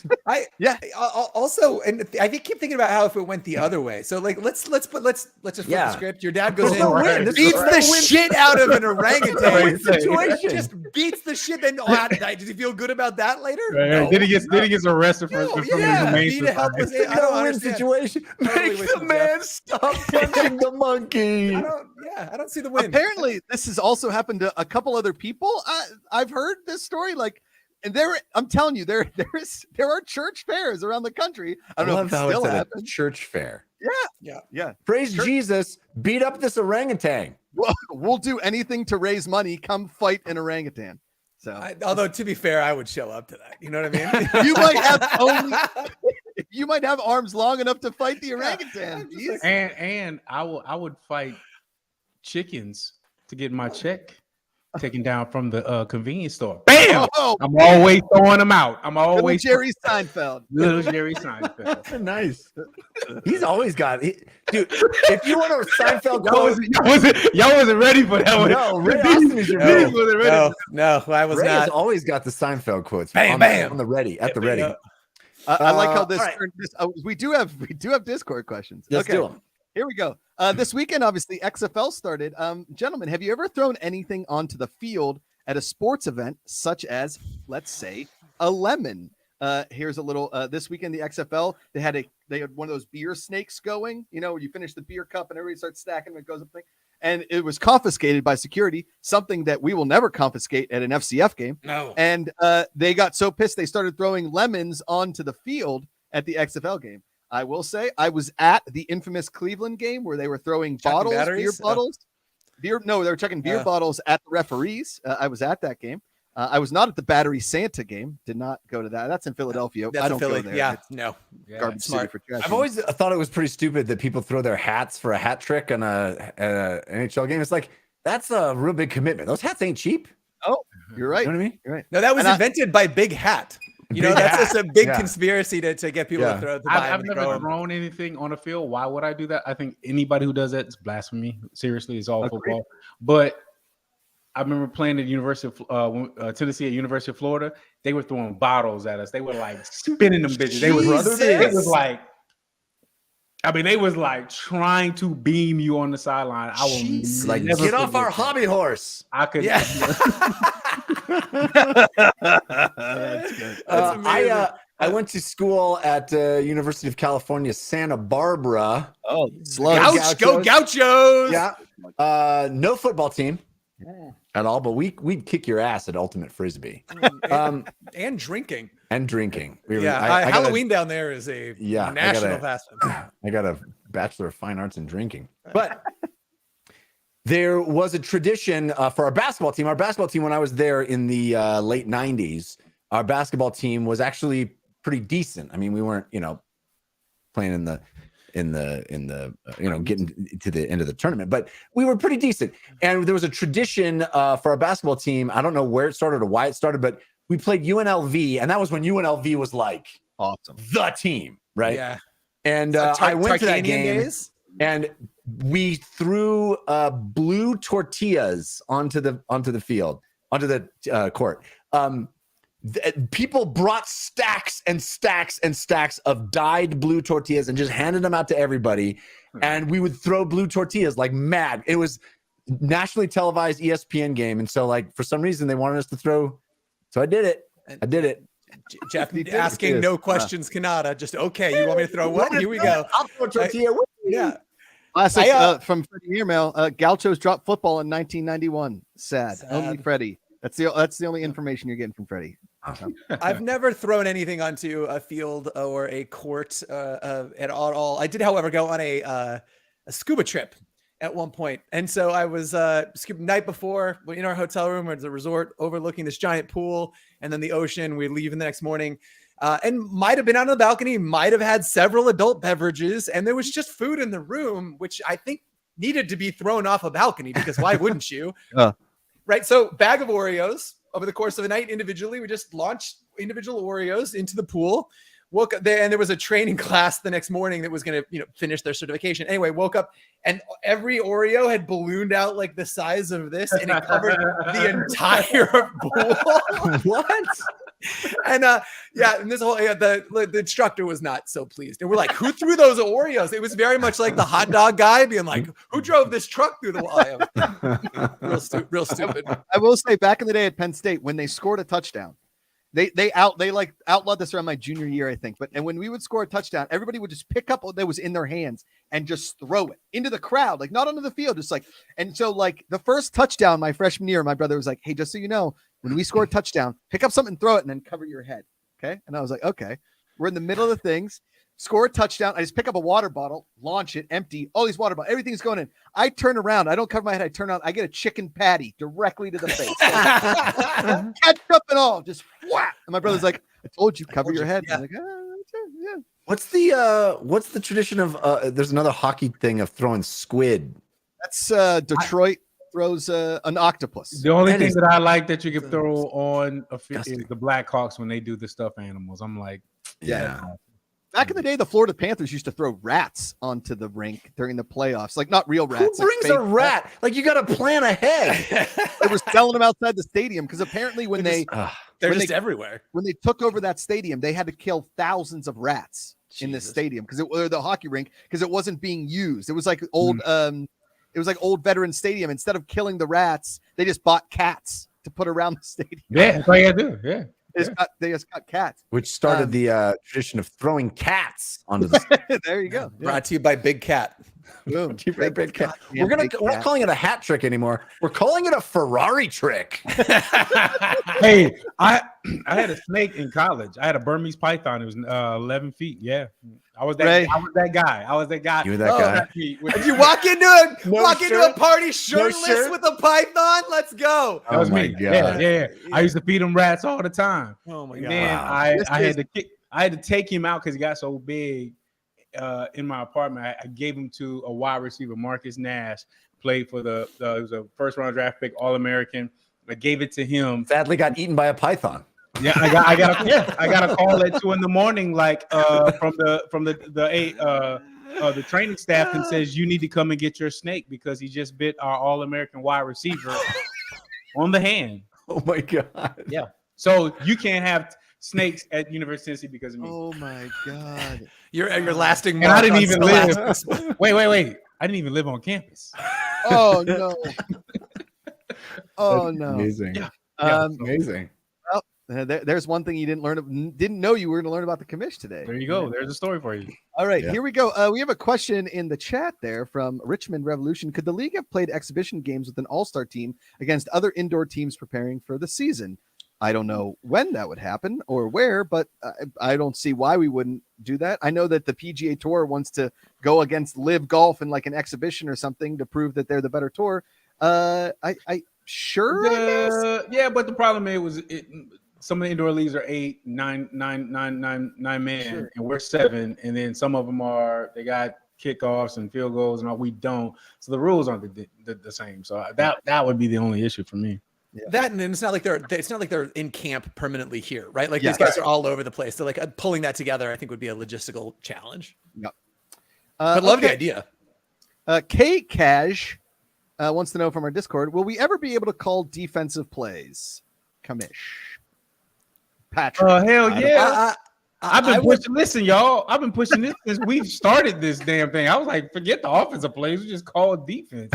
[SPEAKER 4] Also, and I keep thinking about how if it went the other way. So like, let's just flip the script. Your dad goes in, beats the shit out of an orangutan.
[SPEAKER 2] Situation.
[SPEAKER 4] Just beats the shit. Then does he feel good about that later?
[SPEAKER 3] Right.
[SPEAKER 4] No.
[SPEAKER 3] Then he gets arrested from his humane
[SPEAKER 4] beat a helpless. I don't
[SPEAKER 2] Win
[SPEAKER 4] understand.
[SPEAKER 2] situation.
[SPEAKER 4] Totally
[SPEAKER 2] Make
[SPEAKER 4] with
[SPEAKER 2] the
[SPEAKER 4] you,
[SPEAKER 2] man
[SPEAKER 4] Jeff.
[SPEAKER 2] stop punching the monkey.
[SPEAKER 4] I don't see the win.
[SPEAKER 5] Apparently, this has also happened to a couple other people. I've heard this story, like, and I'm telling you, there are church fairs around the country. I don't know if it still happens.
[SPEAKER 2] Church fair.
[SPEAKER 5] Yeah.
[SPEAKER 2] Praise Jesus. Beat up this orangutan.
[SPEAKER 5] We'll do anything to raise money. Come fight an orangutan. So,
[SPEAKER 4] Although to be fair, I would show up to that. You know what I mean?
[SPEAKER 5] you might have arms long enough to fight the orangutan.
[SPEAKER 3] And I would fight chickens to get my check taken down from the convenience store. Bam! I'm always throwing them out. I'm always
[SPEAKER 5] Jerry Seinfeld.
[SPEAKER 3] Little Jerry Seinfeld.
[SPEAKER 2] Nice. He's always got dude. If you want a Seinfeld quote,
[SPEAKER 3] y'all wasn't ready for that one.
[SPEAKER 2] No, Ray Austin is your
[SPEAKER 3] Dees
[SPEAKER 2] man.
[SPEAKER 3] wasn't ready.
[SPEAKER 4] No, I was
[SPEAKER 2] Ray has
[SPEAKER 4] not.
[SPEAKER 2] always got the Seinfeld quotes.
[SPEAKER 4] Bam,
[SPEAKER 2] on the ready, at the ready.
[SPEAKER 5] I like how this.
[SPEAKER 2] all right.
[SPEAKER 5] We do have Discord questions.
[SPEAKER 2] Let's do them.
[SPEAKER 5] Here we go. This weekend, obviously, XFL started. Gentlemen, have you ever thrown anything onto the field at a sports event, such as, let's say, a lemon? Here's a little. This weekend, the XFL they had one of those beer snakes going. You know, where you finish the beer cup and everybody starts stacking them, it goes up thing, and it was confiscated by security. Something that we will never confiscate at an FCF game.
[SPEAKER 4] No.
[SPEAKER 5] And they got so pissed they started throwing lemons onto the field at the XFL game. I will say I was at the infamous Cleveland game where they were throwing beer bottles. They were chucking beer bottles at the referees. I was at that game. I was not at the Battery Santa game. Did not go to that. That's in Philadelphia.
[SPEAKER 4] That's
[SPEAKER 5] I don't
[SPEAKER 4] Philly.
[SPEAKER 5] go there.
[SPEAKER 4] Yeah,
[SPEAKER 5] It's
[SPEAKER 4] no.
[SPEAKER 5] garbage city for trash.
[SPEAKER 2] I've always thought it was pretty stupid that people throw their hats for a hat trick on a NHL game. It's like, that's a real big commitment. Those hats ain't cheap.
[SPEAKER 5] Oh, you're right.
[SPEAKER 2] You know what I mean?
[SPEAKER 5] You're right.
[SPEAKER 4] No, that was invented by Big Hat. You know, that's just a big conspiracy to get people to throw.
[SPEAKER 3] I've never thrown anything on the field. Why would I do that? I think anybody who does that is blasphemy. Seriously, it's all football. But I remember playing at University of Tennessee at University of Florida. They were throwing bottles at us. They were like spinning them bitches. They was like trying to beam you on the sideline. I will
[SPEAKER 2] like
[SPEAKER 3] never
[SPEAKER 2] get off our hobby horse.
[SPEAKER 3] I could.
[SPEAKER 4] Yeah.
[SPEAKER 5] That's good.
[SPEAKER 2] I went to school at University of California, Santa Barbara.
[SPEAKER 5] Oh, slugs.
[SPEAKER 4] Go Gauchos.
[SPEAKER 2] Yeah. No football team at all, but we'd kick your ass at Ultimate Frisbee.
[SPEAKER 4] And drinking.
[SPEAKER 2] And drinking.
[SPEAKER 4] Halloween down there is a national pastime.
[SPEAKER 2] I got a Bachelor of Fine Arts in drinking. But there was a tradition for our basketball team. Our basketball team, when I was there in the late 90s, our basketball team was actually pretty decent. I mean, we weren't, playing in the getting to the end of the tournament, but we were pretty decent. And there was a tradition for our basketball team. I don't know where it started or why it started, but we played UNLV, and that was when UNLV was like
[SPEAKER 5] awesome,
[SPEAKER 2] the team, right?
[SPEAKER 4] Yeah.
[SPEAKER 2] And I went to that game, and we threw blue tortillas onto the field, onto the court. People brought stacks and stacks and stacks of dyed blue tortillas and just handed them out to everybody. And we would throw blue tortillas like mad. It was nationally televised ESPN game. And so, like, for some reason, they wanted us to throw. So I did it.
[SPEAKER 4] Jeff asking no questions, Kanata. Just okay. You want me to throw what? Here we go.
[SPEAKER 2] I'll throw a tortilla.
[SPEAKER 4] Yeah.
[SPEAKER 5] Classic from Freddie Airmail. Gauchos dropped football in 1991. Sad. Only Freddie. That's the only information you're getting from Freddie.
[SPEAKER 4] I've never thrown anything onto a field or a court at all. I did, however, go on a scuba trip at one point. And so I was scuba night before in our hotel room. There's a resort overlooking this giant pool and then the ocean. We leave in the next morning and might have been out on the balcony, might have had several adult beverages. And there was just food in the room, which I think needed to be thrown off a balcony because why wouldn't you? Right. So bag of Oreos over the course of a night individually. We just launched individual Oreos into the pool. Woke up there, and there was a training class the next morning that was going to, finish their certification. Anyway, woke up, and every Oreo had ballooned out like the size of this, and it covered the entire pool.
[SPEAKER 2] What?
[SPEAKER 4] And and this whole the instructor was not so pleased. And we're like, who threw those Oreos? It was very much like the hot dog guy being like, who drove this truck through the wild? Real stupid.
[SPEAKER 5] I will say, back in the day at Penn State, when they scored a touchdown, they outlawed this around my junior year, I think. And when we would score a touchdown, everybody would just pick up what that was in their hands and just throw it into the crowd, like not onto the field, just like. And so, like the first touchdown my freshman year, my brother was like, "Hey, just so you know, when we score a touchdown, pick up something, throw it, and then cover your head." Okay. And I was like, okay. We're in the middle of the things, score a touchdown. I just pick up a water bottle, launch it, empty, all these water bottles, everything's going in. I turn around, I don't cover my head, I turn out, I get a chicken patty directly to the face. Ketchup and all, just whap. And my brother's like, I told you, cover your head. I'm like, yeah.
[SPEAKER 2] What's the tradition of there's another hockey thing of throwing squid?
[SPEAKER 5] That's Detroit throws an octopus.
[SPEAKER 3] The only thing that I like that you can throw on a field is the Blackhawks when they do the stuffed animals. I'm like,
[SPEAKER 2] yeah.
[SPEAKER 5] Back in the day, the Florida Panthers used to throw rats onto the rink during the playoffs. Like, not real rats.
[SPEAKER 2] Who brings a rat? Like, you got to plan ahead.
[SPEAKER 5] They were selling them outside the stadium because apparently when they're
[SPEAKER 4] just everywhere.
[SPEAKER 5] When they took over that stadium, they had to kill thousands of rats in this stadium or the hockey rink because it wasn't being used. It was like old, it was like old veteran stadium. Instead of killing the rats, they just bought cats to put around the stadium.
[SPEAKER 3] Yeah, that's all you gotta do. Yeah.
[SPEAKER 5] They just got cats,
[SPEAKER 2] which started the tradition of throwing cats onto the.
[SPEAKER 5] There you go.
[SPEAKER 4] Brought to you by Big Cat.
[SPEAKER 5] Boom.
[SPEAKER 2] Big cat. We're not calling it a hat trick anymore. We're calling it a Ferrari trick.
[SPEAKER 3] Hey, I had a snake in college. I had a Burmese python. It was 11 feet. Yeah. I was that guy.
[SPEAKER 2] You were that guy.
[SPEAKER 4] Did you walk into a party shirtless with a python? Let's go.
[SPEAKER 3] That was me.
[SPEAKER 2] God.
[SPEAKER 3] Yeah. I used to feed him rats all the time.
[SPEAKER 4] Oh my
[SPEAKER 3] and
[SPEAKER 4] God.
[SPEAKER 3] then I had to take him out because he got so big in my apartment. I gave him to a wide receiver, Marcus Nash, played for it was a first round draft pick, All-American. I gave it to him.
[SPEAKER 2] Sadly got eaten by a python.
[SPEAKER 3] Yeah, I got a call at 2 a.m, like from the training staff, and says you need to come and get your snake because he just bit our All-American wide receiver on the hand.
[SPEAKER 2] Oh my God.
[SPEAKER 3] Yeah. So you can't have snakes at University of Tennessee because of me.
[SPEAKER 5] Oh my God.
[SPEAKER 4] You're lasting.
[SPEAKER 3] And I didn't even live. Wait. I didn't even live on campus.
[SPEAKER 5] Oh no. Oh no.
[SPEAKER 2] Amazing.
[SPEAKER 3] Yeah.
[SPEAKER 2] Amazing.
[SPEAKER 5] There's one thing you didn't know you were going to learn about the commish today.
[SPEAKER 3] There you go. There's a story for you.
[SPEAKER 5] All right, Here we go. We have a question in the chat there from Richmond Revolution. Could the league have played exhibition games with an all-star team against other indoor teams preparing for the season? I don't know when that would happen or where, but I don't see why we wouldn't do that. I know that the PGA Tour wants to go against Live Golf in like an exhibition or something to prove that they're the better tour. Sure.
[SPEAKER 3] Yeah, but the problem is some of the indoor leagues are 8, 9 men, sure, and we're 7, and then some of them they got kickoffs and field goals, and we don't. So the rules aren't the same. So that would be the only issue for me.
[SPEAKER 4] Yeah. That, and it's not like they're in camp permanently here, right? Like these guys are all over the place. So like pulling that together, I think would be a logistical challenge.
[SPEAKER 5] Yep.
[SPEAKER 4] But love the idea.
[SPEAKER 5] K Cash wants to know from our Discord: will we ever be able to call defensive plays? Commish. Patrick.
[SPEAKER 3] Oh hell yeah! I've been pushing. Listen, y'all. I've been pushing this since we've started this damn thing. I was like, forget the offensive plays. We just call it defense.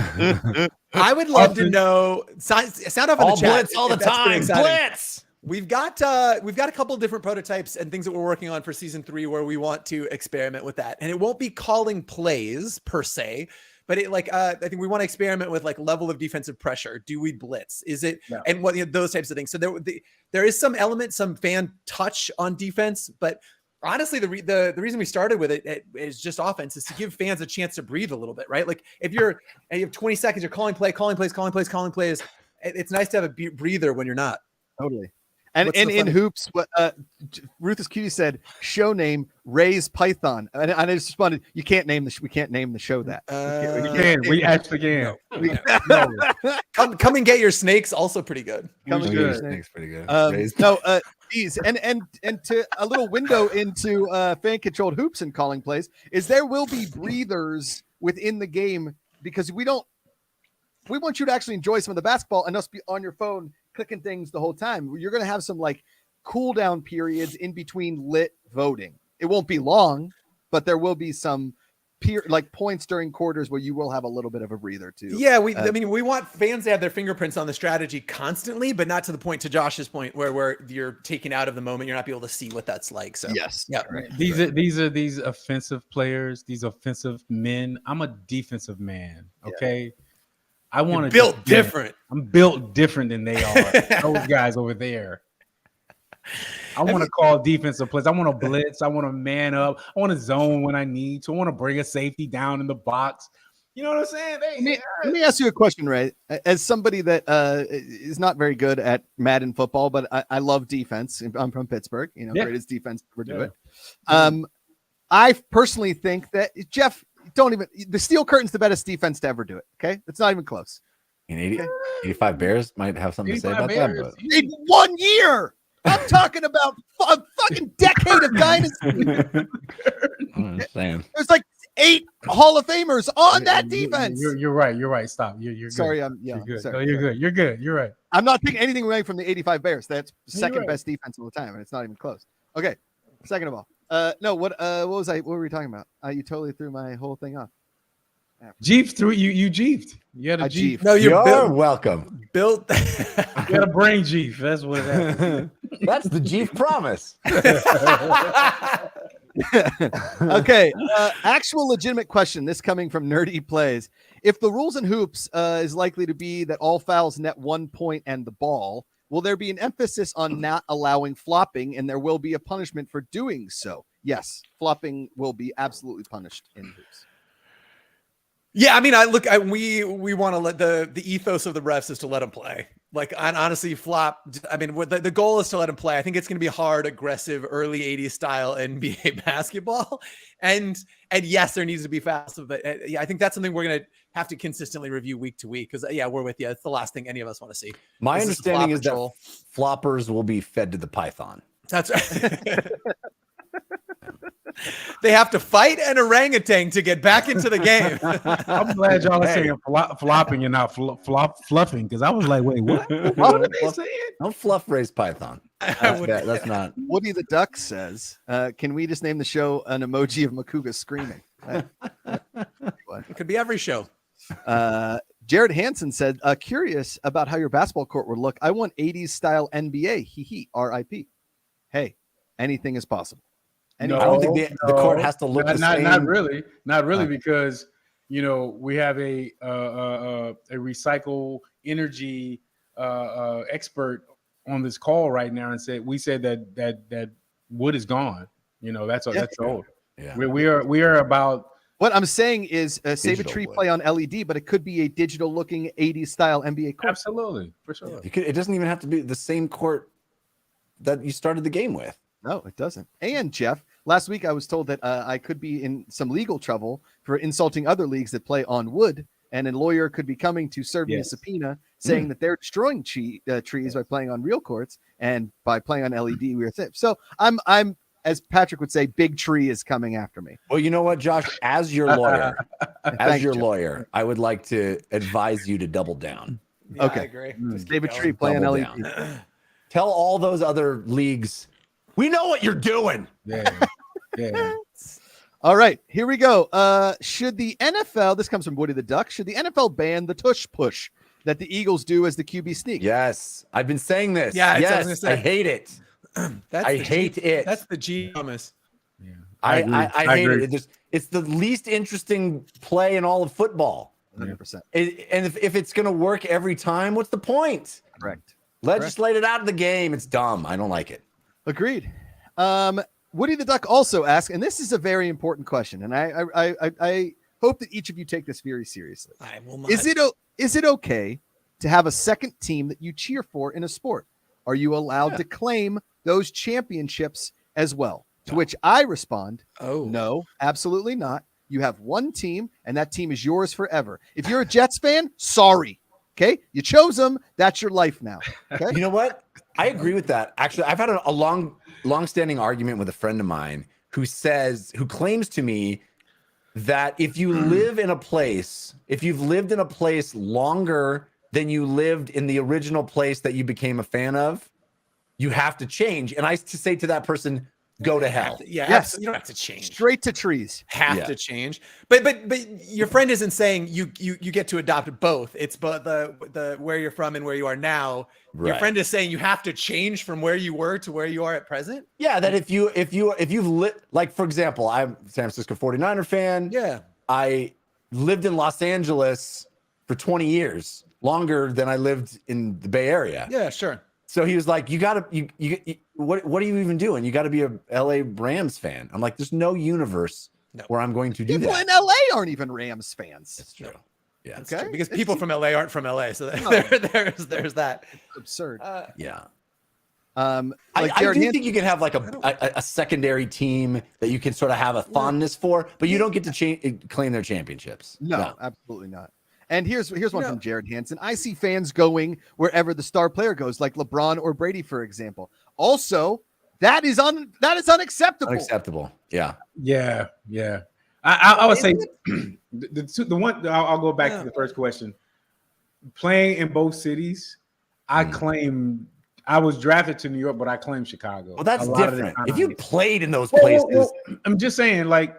[SPEAKER 4] I would love to know. Sound off in
[SPEAKER 2] All
[SPEAKER 4] the chat.
[SPEAKER 2] blitz all the
[SPEAKER 4] if that's pretty
[SPEAKER 2] time.
[SPEAKER 4] exciting.
[SPEAKER 2] Blitz.
[SPEAKER 4] We've got a couple of different prototypes and things that we're working on for season 3 where we want to experiment with that. And it won't be calling plays per se, but it I think we want to experiment with like level of defensive pressure. Do we blitz? Is it and what those types of things. So there is some element, some fan touch on defense, but honestly, the reason we started with it is just offense, is to give fans a chance to breathe a little bit, right? Like if you have 20 seconds, you're calling plays. It's nice to have a breather when you're not.
[SPEAKER 5] Totally. And in hoops, what Ruthless Cutie said, show name Ray's Python, and I just responded, we can't name the show that.
[SPEAKER 3] We actually can.
[SPEAKER 4] Come and get your snakes. Also pretty good.
[SPEAKER 2] Come and get your snakes. Pretty good.
[SPEAKER 5] Dees, and to a little window into fan controlled hoops and calling plays is there will be breathers within the game, because we want you to actually enjoy some of the basketball and not be on your phone clicking things the whole time. You're going to have some like cool down periods in between lit voting. It won't be long, but there will be some points during quarters where you will have a little bit of a breather too.
[SPEAKER 4] Yeah, we want fans to have their fingerprints on the strategy constantly, but not to the point, to Josh's point, where you're taken out of the moment. You're not able to see what that's like. So
[SPEAKER 5] yes,
[SPEAKER 4] yeah.
[SPEAKER 3] Right. These are these offensive players, these offensive men. I'm a defensive man. Okay. Yeah. I want to
[SPEAKER 4] built different.
[SPEAKER 3] I'm built different than they are. Those guys over there. I want to call defensive plays. I want to blitz. I want to man up. I want to zone when I need to. I want to bring a safety down in the box. You know what I'm saying?
[SPEAKER 5] Let me ask you a question, Ray. As somebody that is not very good at Madden football, but I love defense. I'm from Pittsburgh. Greatest defense to ever do it. I personally think that Jeff. The Steel Curtain's the best defense to ever do it. Okay. It's not even close.
[SPEAKER 2] And 85 Bears might have something to say about that. But
[SPEAKER 5] in 1 year, I'm talking about a fucking decade of dynasty.
[SPEAKER 2] I'm saying.
[SPEAKER 5] There's like 8 Hall of Famers on that defense.
[SPEAKER 3] You're right. Stop. You're good.
[SPEAKER 5] Sorry.
[SPEAKER 3] You're good.
[SPEAKER 5] Sorry,
[SPEAKER 3] You're good. You're right.
[SPEAKER 5] I'm not taking anything away from the 85 Bears. That's second best defense of the time, and it's not even close. Okay. Second of all. What were we talking about? You totally threw my whole thing off.
[SPEAKER 3] Jeep threw you jeeped. You had a Jeep.
[SPEAKER 4] No,
[SPEAKER 2] you're welcome.
[SPEAKER 4] Built.
[SPEAKER 3] You had a brain Jeep. That's what it happened.
[SPEAKER 2] That's the Jeep promise.
[SPEAKER 5] Okay. Actual legitimate question. This coming from Nerdy Plays. If the rules in hoops is likely to be that all fouls net 1 point and the ball, will there be an emphasis on not allowing flopping, and there will be a punishment for doing so? Yes, flopping will be absolutely punished in hoops.
[SPEAKER 4] Yeah, I mean, we want to let the ethos of the refs is to let them play. Like, honestly, flop. I mean, the goal is to let them play. I think it's going to be hard, aggressive, early '80s style NBA basketball, and yes, there needs to be fouls. But yeah, I think that's something we're going to have to consistently review week to week, because we're with you. It's the last thing any of us want to see.
[SPEAKER 2] My understanding is that floppers will be fed to the python.
[SPEAKER 4] That's right. They have to fight an orangutan to get back into the game.
[SPEAKER 3] I'm glad y'all are saying flopping and not fluffing, because I was like, wait, what? What are they saying?
[SPEAKER 2] Don't fluff Ray's python. That's not.
[SPEAKER 5] Woody the Duck says, can we just name the show an emoji of Macuga screaming?
[SPEAKER 4] It could be every show.
[SPEAKER 5] Jared Hansen said, curious about how your basketball court would look. I want 80s style NBA. Hee RIP. Hey, anything is possible.
[SPEAKER 2] No, I don't think the court has to look the same.
[SPEAKER 3] Not really, because we have a recycle energy expert on this call right now, and we said that wood is gone. That's old. Yeah. We are about.
[SPEAKER 5] What I'm saying is save a tree play on LED, but it could be a digital looking 80s style NBA court.
[SPEAKER 3] Absolutely, for sure.
[SPEAKER 2] It doesn't even have to be the same court that you started the game with.
[SPEAKER 5] No, it doesn't. And Jeff, last week I was told that I could be in some legal trouble for insulting other leagues that play on wood, and a lawyer could be coming to serve me a subpoena saying that they're destroying trees by playing on real courts, and by playing on LED we are safe. So I'm as Patrick would say, big tree is coming after me.
[SPEAKER 2] Well, you know what, Josh? As your lawyer, I would like to advise you to double down.
[SPEAKER 4] Yeah, okay, I agree.
[SPEAKER 5] David Tree playing LED.
[SPEAKER 2] Tell all those other leagues, we know what you're doing.
[SPEAKER 3] Yeah.
[SPEAKER 5] All right, here we go. Should the NFL, this comes from Woody the Duck, should the NFL ban the tush push that the Eagles do as the QB sneak?
[SPEAKER 2] Yes, I've been saying this.
[SPEAKER 4] Yeah, that's what I was
[SPEAKER 2] yes,
[SPEAKER 4] gonna
[SPEAKER 2] I
[SPEAKER 4] say.
[SPEAKER 2] hate it. I hate it.
[SPEAKER 4] That's the G Thomas.
[SPEAKER 3] Yeah,
[SPEAKER 2] I hate
[SPEAKER 3] agree.
[SPEAKER 2] it. It's the least interesting play in all of football.
[SPEAKER 5] 100%.
[SPEAKER 2] And if it's going to work every time, what's the point?
[SPEAKER 5] Correct.
[SPEAKER 2] Legislate it out of the game. It's dumb. I don't like it.
[SPEAKER 5] Agreed. Woody the Duck also asked, and this is a very important question, and I hope that each of you take this very seriously.
[SPEAKER 4] I will not.
[SPEAKER 5] Is it okay to have a second team that you cheer for in a sport? Are you allowed to claim those championships as well? To which I respond, no, absolutely not. You have one team, and that team is yours forever. If you're a Jets fan, sorry. Okay, you chose them. That's your life now. Okay,
[SPEAKER 2] You know what? I agree with that. Actually, I've had a long-standing argument with a friend of mine who claims to me that if you live in a place, if you've lived in a place longer than you lived in the original place that you became a fan of, you have to change. And I say to that person, go to hell.
[SPEAKER 4] Yeah,
[SPEAKER 5] Yes.
[SPEAKER 4] you don't have to change.
[SPEAKER 5] straight to trees.
[SPEAKER 4] Have to change. But your friend isn't saying you get to adopt both. It's but the where you're from and where you are now. Your
[SPEAKER 2] Right.
[SPEAKER 4] friend is saying you have to change from where you were to where you are at present.
[SPEAKER 2] Yeah, that if you've lit, like, for example, I'm a San Francisco 49er fan.
[SPEAKER 4] Yeah.
[SPEAKER 2] I lived in Los Angeles for 20 years, longer than I lived in the Bay Area.
[SPEAKER 4] Yeah, sure.
[SPEAKER 2] So he was like, what are you even doing? You got to be a LA Rams fan. I'm like, there's no universe where I'm going to do
[SPEAKER 5] People
[SPEAKER 2] that.
[SPEAKER 5] in LA aren't even Rams fans.
[SPEAKER 2] That's true. Yeah.
[SPEAKER 4] That's
[SPEAKER 5] Okay.
[SPEAKER 4] true, because people from LA aren't from LA, so there's that.
[SPEAKER 5] It's absurd.
[SPEAKER 2] Yeah.
[SPEAKER 5] Like
[SPEAKER 2] I
[SPEAKER 5] Jared
[SPEAKER 2] do
[SPEAKER 5] Hansen-
[SPEAKER 2] think you can have like a secondary team that you can sort of have a fondness for, but you don't get to claim their championships.
[SPEAKER 5] No, absolutely not. And here's one from Jared Hansen. I see fans going wherever the star player goes, like LeBron or Brady, for example. Also, that is unacceptable.
[SPEAKER 2] Unacceptable. Yeah.
[SPEAKER 3] Yeah. I would say the one. I'll go back to the first question. Playing in both cities, I claim I was drafted to New York, but I claim Chicago.
[SPEAKER 2] Well, that's
[SPEAKER 3] a lot of the
[SPEAKER 2] different.
[SPEAKER 3] time.
[SPEAKER 2] If you played in those places,
[SPEAKER 3] I'm just saying, like,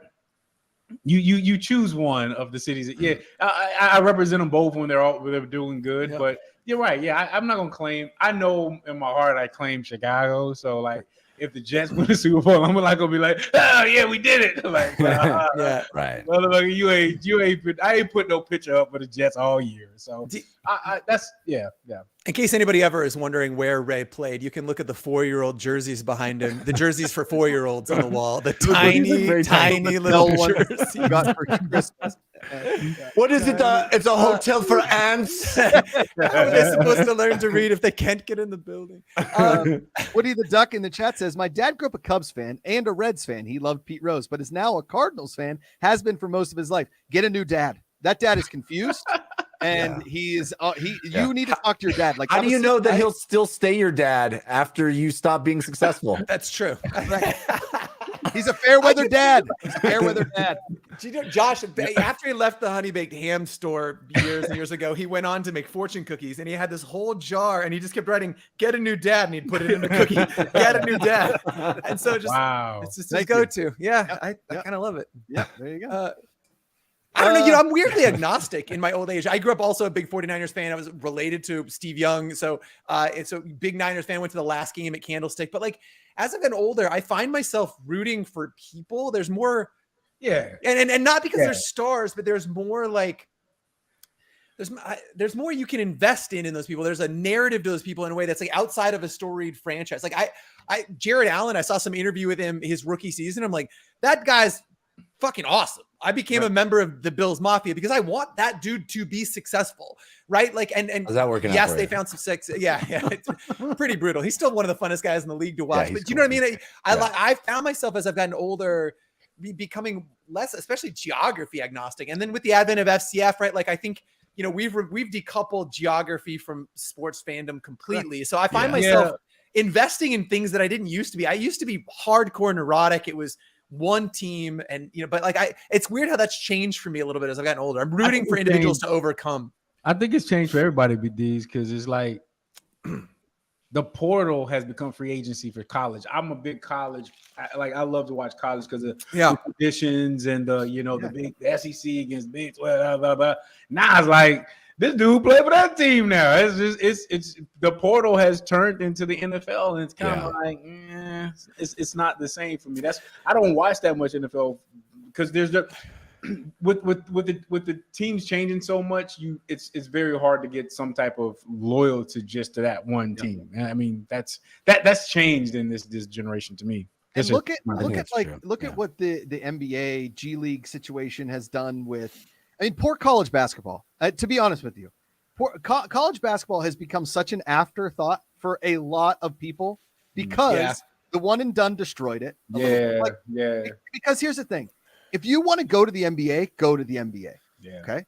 [SPEAKER 3] you choose one of the cities. Yeah, I represent them both when they're doing good.
[SPEAKER 4] Yeah.
[SPEAKER 3] But you're right. Yeah, I'm not gonna claim. I know in my heart I claim Chicago. So like, if the Jets win the Super Bowl, I'm not gonna be like, oh yeah, we did it. Like,
[SPEAKER 4] Yeah.
[SPEAKER 2] right.
[SPEAKER 3] motherfucker, you ain't. I ain't put no picture up for the Jets all year. So that's yeah.
[SPEAKER 4] In case anybody ever is wondering where Ray played, you can look at the 4-year-old jerseys behind him. The jerseys for 4-4-years on the wall. The tiny little jerseys.
[SPEAKER 5] you got for Christmas.
[SPEAKER 2] What is it? It's a hotel for ants.
[SPEAKER 4] How are they supposed to learn to read if they can't get in the building?
[SPEAKER 5] Woody the Duck in the chat says, my dad grew up a Cubs fan and a Reds fan. He loved Pete Rose, but is now a Cardinals fan, has been for most of his life. Get a new dad. That dad is confused. And you need to talk to your dad. Like,
[SPEAKER 2] How do you know that he'll still stay your dad after you stop being successful?
[SPEAKER 4] That's true.
[SPEAKER 5] He's a fair weather dad. He's a fair weather dad.
[SPEAKER 4] Do you know, Josh, after he left the honey baked ham store years and years ago, he went on to make fortune cookies, and he had this whole jar, and he just kept writing, "Get a new dad," and he'd put it in the cookie. Get a new dad. And so it's just his go-to. Yeah, I kind of love it.
[SPEAKER 5] Yeah, there you go.
[SPEAKER 4] I don't know. I'm weirdly agnostic in my old age. I grew up also a big 49ers fan. I was related to Steve Young. So it's a big Niners fan, went to the last game at Candlestick. But like, as I've gotten older, I find myself rooting for people. There's more.
[SPEAKER 3] Yeah.
[SPEAKER 4] And not because they're stars, but there's more like, there's more you can invest in those people. There's a narrative to those people in a way that's like outside of a storied franchise. Like Jared Allen, I saw some interview with him his rookie season. I'm like, that guy's fucking awesome. I became a member of the Bills Mafia because I want that dude to be successful, right? Like, and
[SPEAKER 2] How's that working out
[SPEAKER 4] yes,
[SPEAKER 2] for
[SPEAKER 4] they
[SPEAKER 2] you?
[SPEAKER 4] found some sex. Yeah, it's pretty brutal. He's still one of the funnest guys in the league to watch.
[SPEAKER 2] Yeah,
[SPEAKER 4] But
[SPEAKER 2] he's
[SPEAKER 4] do you know what I mean?
[SPEAKER 2] cool.
[SPEAKER 4] I found myself as I've gotten older, becoming less, especially geography agnostic. And then with the advent of FCF, right? Like, I think, you know, we've decoupled geography from sports fandom completely. So I find myself investing in things that I didn't used to be. I used to be hardcore neurotic. It was one team, and but like it's weird how that's changed for me a little bit as I've gotten older. I'm rooting for individuals to overcome.
[SPEAKER 3] I think it's changed for everybody, Dees, because it's like the portal has become free agency for college. I'm a big college. I love to watch college because of the traditions and the big SEC against Big 12. Blah, blah, blah. Now it's like this dude play for that team now. It's the portal has turned into the NFL, and it's kind of like it's not the same for me. I don't watch that much NFL because there's with the teams changing so much, it's very hard to get some type of loyalty just to that one team. I mean, that's changed in this generation to me.
[SPEAKER 5] And look at what the NBA G League situation has done with. I mean, poor college basketball. To be honest with you, college basketball has become such an afterthought for a lot of people because the one and done destroyed it. Because here's the thing. If you want to go to the NBA, go to the NBA. Yeah. Okay.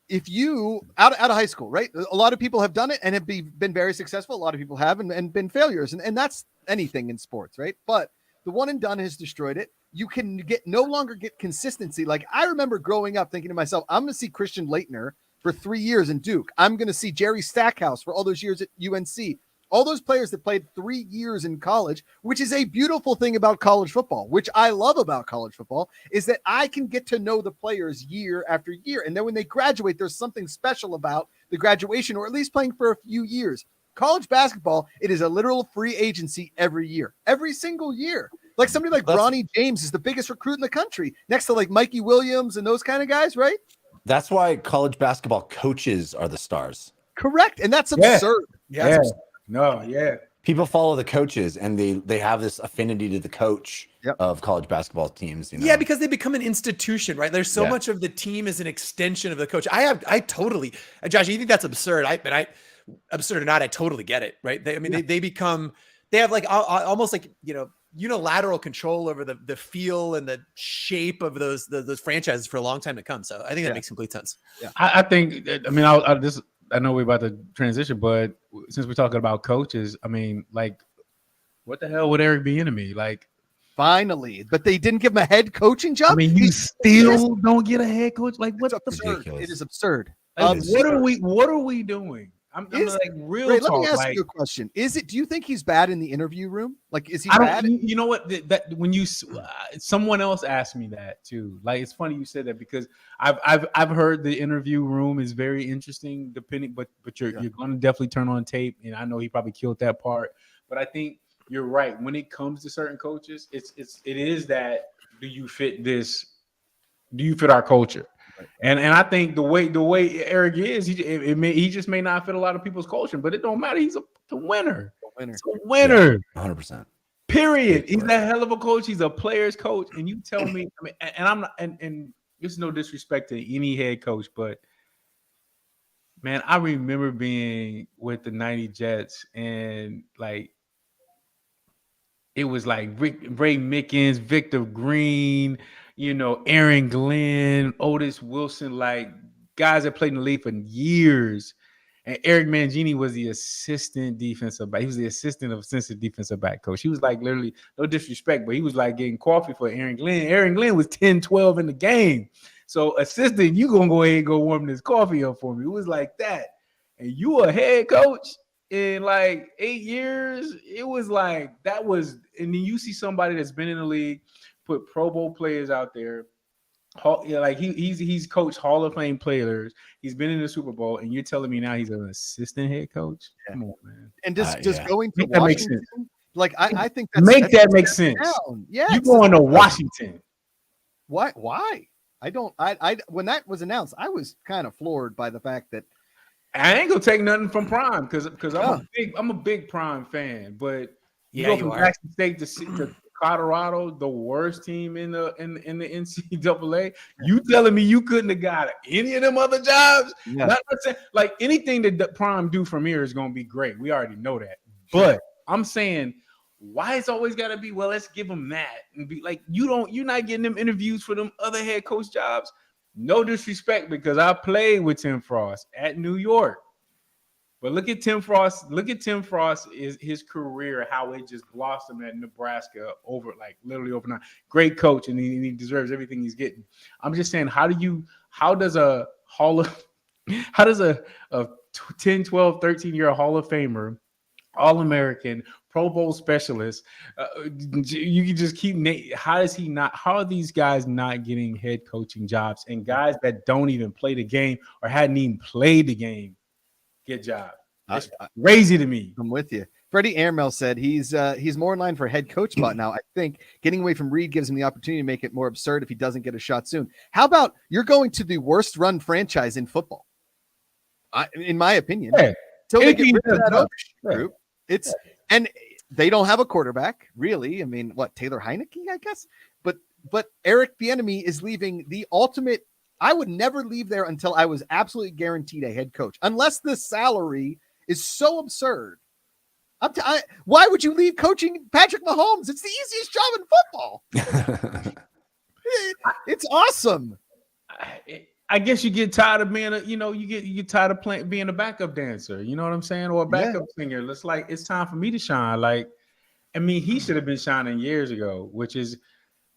[SPEAKER 5] If you out of high school, right? A lot of people have done it and have been very successful. A lot of people have and been failures, and that's anything in sports, right? But the one and done has destroyed it. You can no longer get consistency. Like I remember growing up thinking to myself, I'm going to see Christian Laettner for 3 years in Duke. I'm going to see Jerry Stackhouse for all those years at UNC. All those players that played 3 years in college, which is a beautiful thing about college football, which I love about college football, is that I can get to know the players year after year. And then when they graduate, there's something special about the graduation, or at least playing for a few years. College basketball, it is a literal free agency every year, every single year. Like somebody like Bronny James is the biggest recruit in the country, next to like Mikey Williams and those kind of guys, right?
[SPEAKER 2] That's why college basketball coaches are the stars.
[SPEAKER 5] Correct. And that's absurd.
[SPEAKER 3] Yeah. No, yeah.
[SPEAKER 2] People follow the coaches and they have this affinity to the coach of college basketball teams.
[SPEAKER 4] Yeah, because they become an institution, right? There's so much of the team is an extension of the coach. I totally, Josh, you think that's absurd? Absurd or not, I totally get it, right? They have like almost like, unilateral control over the feel and the shape of those franchises for a long time to come. So I think that makes complete sense.
[SPEAKER 3] Yeah. I think, I know we're about to transition, but since we're talking about coaches, I mean, like, what the hell would Eric Bieniemy like?
[SPEAKER 5] Finally, but they didn't give him a head coaching job.
[SPEAKER 3] I mean, you still don't get a head coach. Like, what's
[SPEAKER 5] absurd? It is absurd.
[SPEAKER 3] What are we doing? I'm like real
[SPEAKER 5] Ray,
[SPEAKER 3] talk.
[SPEAKER 5] Let me ask you a question. Do you think he's bad in the interview room? Like, is he bad?
[SPEAKER 3] You know what? That when someone else asked me that too. Like, it's funny you said that because I've heard the interview room is very interesting. But you're going to definitely turn on tape, and I know he probably killed that part. But I think you're right. When it comes to certain coaches, it is that do you fit our culture? Right. And I think the way Eric is, he just may not fit a lot of people's culture, but it don't matter. He's a winner. He's a winner.
[SPEAKER 2] 100%.
[SPEAKER 3] Period. He's a hell of a coach. He's a player's coach. And you tell me, I mean, and I'm not, and there's no disrespect to any head coach, but man, I remember being with the 90 Jets and like it was like Ray Mickens, Victor Green, Aaron Glenn, Otis Wilson, like guys that played in the league for years. And Eric Mangini was the assistant defensive back. He was the assistant defensive back coach. He was like literally, no disrespect, but he was like getting coffee for Aaron Glenn. Aaron Glenn was 10-12 in the game. So assistant, you going to go ahead and go warm this coffee up for me. It was like that. And you a head coach in like 8 years. It was like, that was, and then you see somebody that's been in the league, put Pro Bowl players out there. Like he's coached Hall of Fame players. He's been in the Super Bowl, and you're telling me now he's an assistant head coach? Yeah. Come on, man.
[SPEAKER 5] And just going to Washington, like I think
[SPEAKER 3] that makes sense.
[SPEAKER 5] Yeah,
[SPEAKER 3] you going to Washington?
[SPEAKER 5] Why? I when that was announced, I was kind of floored by the fact that
[SPEAKER 3] I ain't gonna take nothing from Prime because I'm a big Prime fan, but you go from Jackson State to Colorado, the worst team in the NCAA. You telling me you couldn't have got any of them other jobs? Yeah. Not saying, like anything that Prime do from here is going to be great. We already know that. But I'm saying, why it's always got to be? Well, let's give them that and be like, you're not getting them interviews for them other head coach jobs. No disrespect, because I played with Tim Frost at New York. But look at Tim Frost. Is his career, how it just blossomed at Nebraska literally overnight. Great coach, and he deserves everything he's getting. I'm just saying, how does a 10, 12, 13-year Hall of Famer All-American, Pro Bowl specialist. You can just keep. How is he not? How are these guys not getting head coaching jobs? And guys that don't even play the game or hadn't even played the game get jobs. It's crazy to me.
[SPEAKER 5] I'm with you. Freddie Airmail said he's more in line for a head coach spot now. I think getting away from Reed gives him the opportunity to make it more absurd if he doesn't get a shot soon. How about you're going to the worst run franchise in football? In my opinion, until they get rid of that ownership group, and they don't have a quarterback really. I mean, what, Taylor Heineke, I guess, but Eric Bieniemy is leaving the ultimate. I would never leave there until I was absolutely guaranteed a head coach, unless the salary is so absurd. Why would you leave coaching Patrick Mahomes? It's the easiest job in football. It's awesome.
[SPEAKER 3] I guess you get tired of being you get tired of being a backup dancer. You know what I'm saying? Or a backup singer. It's like, it's time for me to shine. Like, I mean, he should have been shining years ago, which is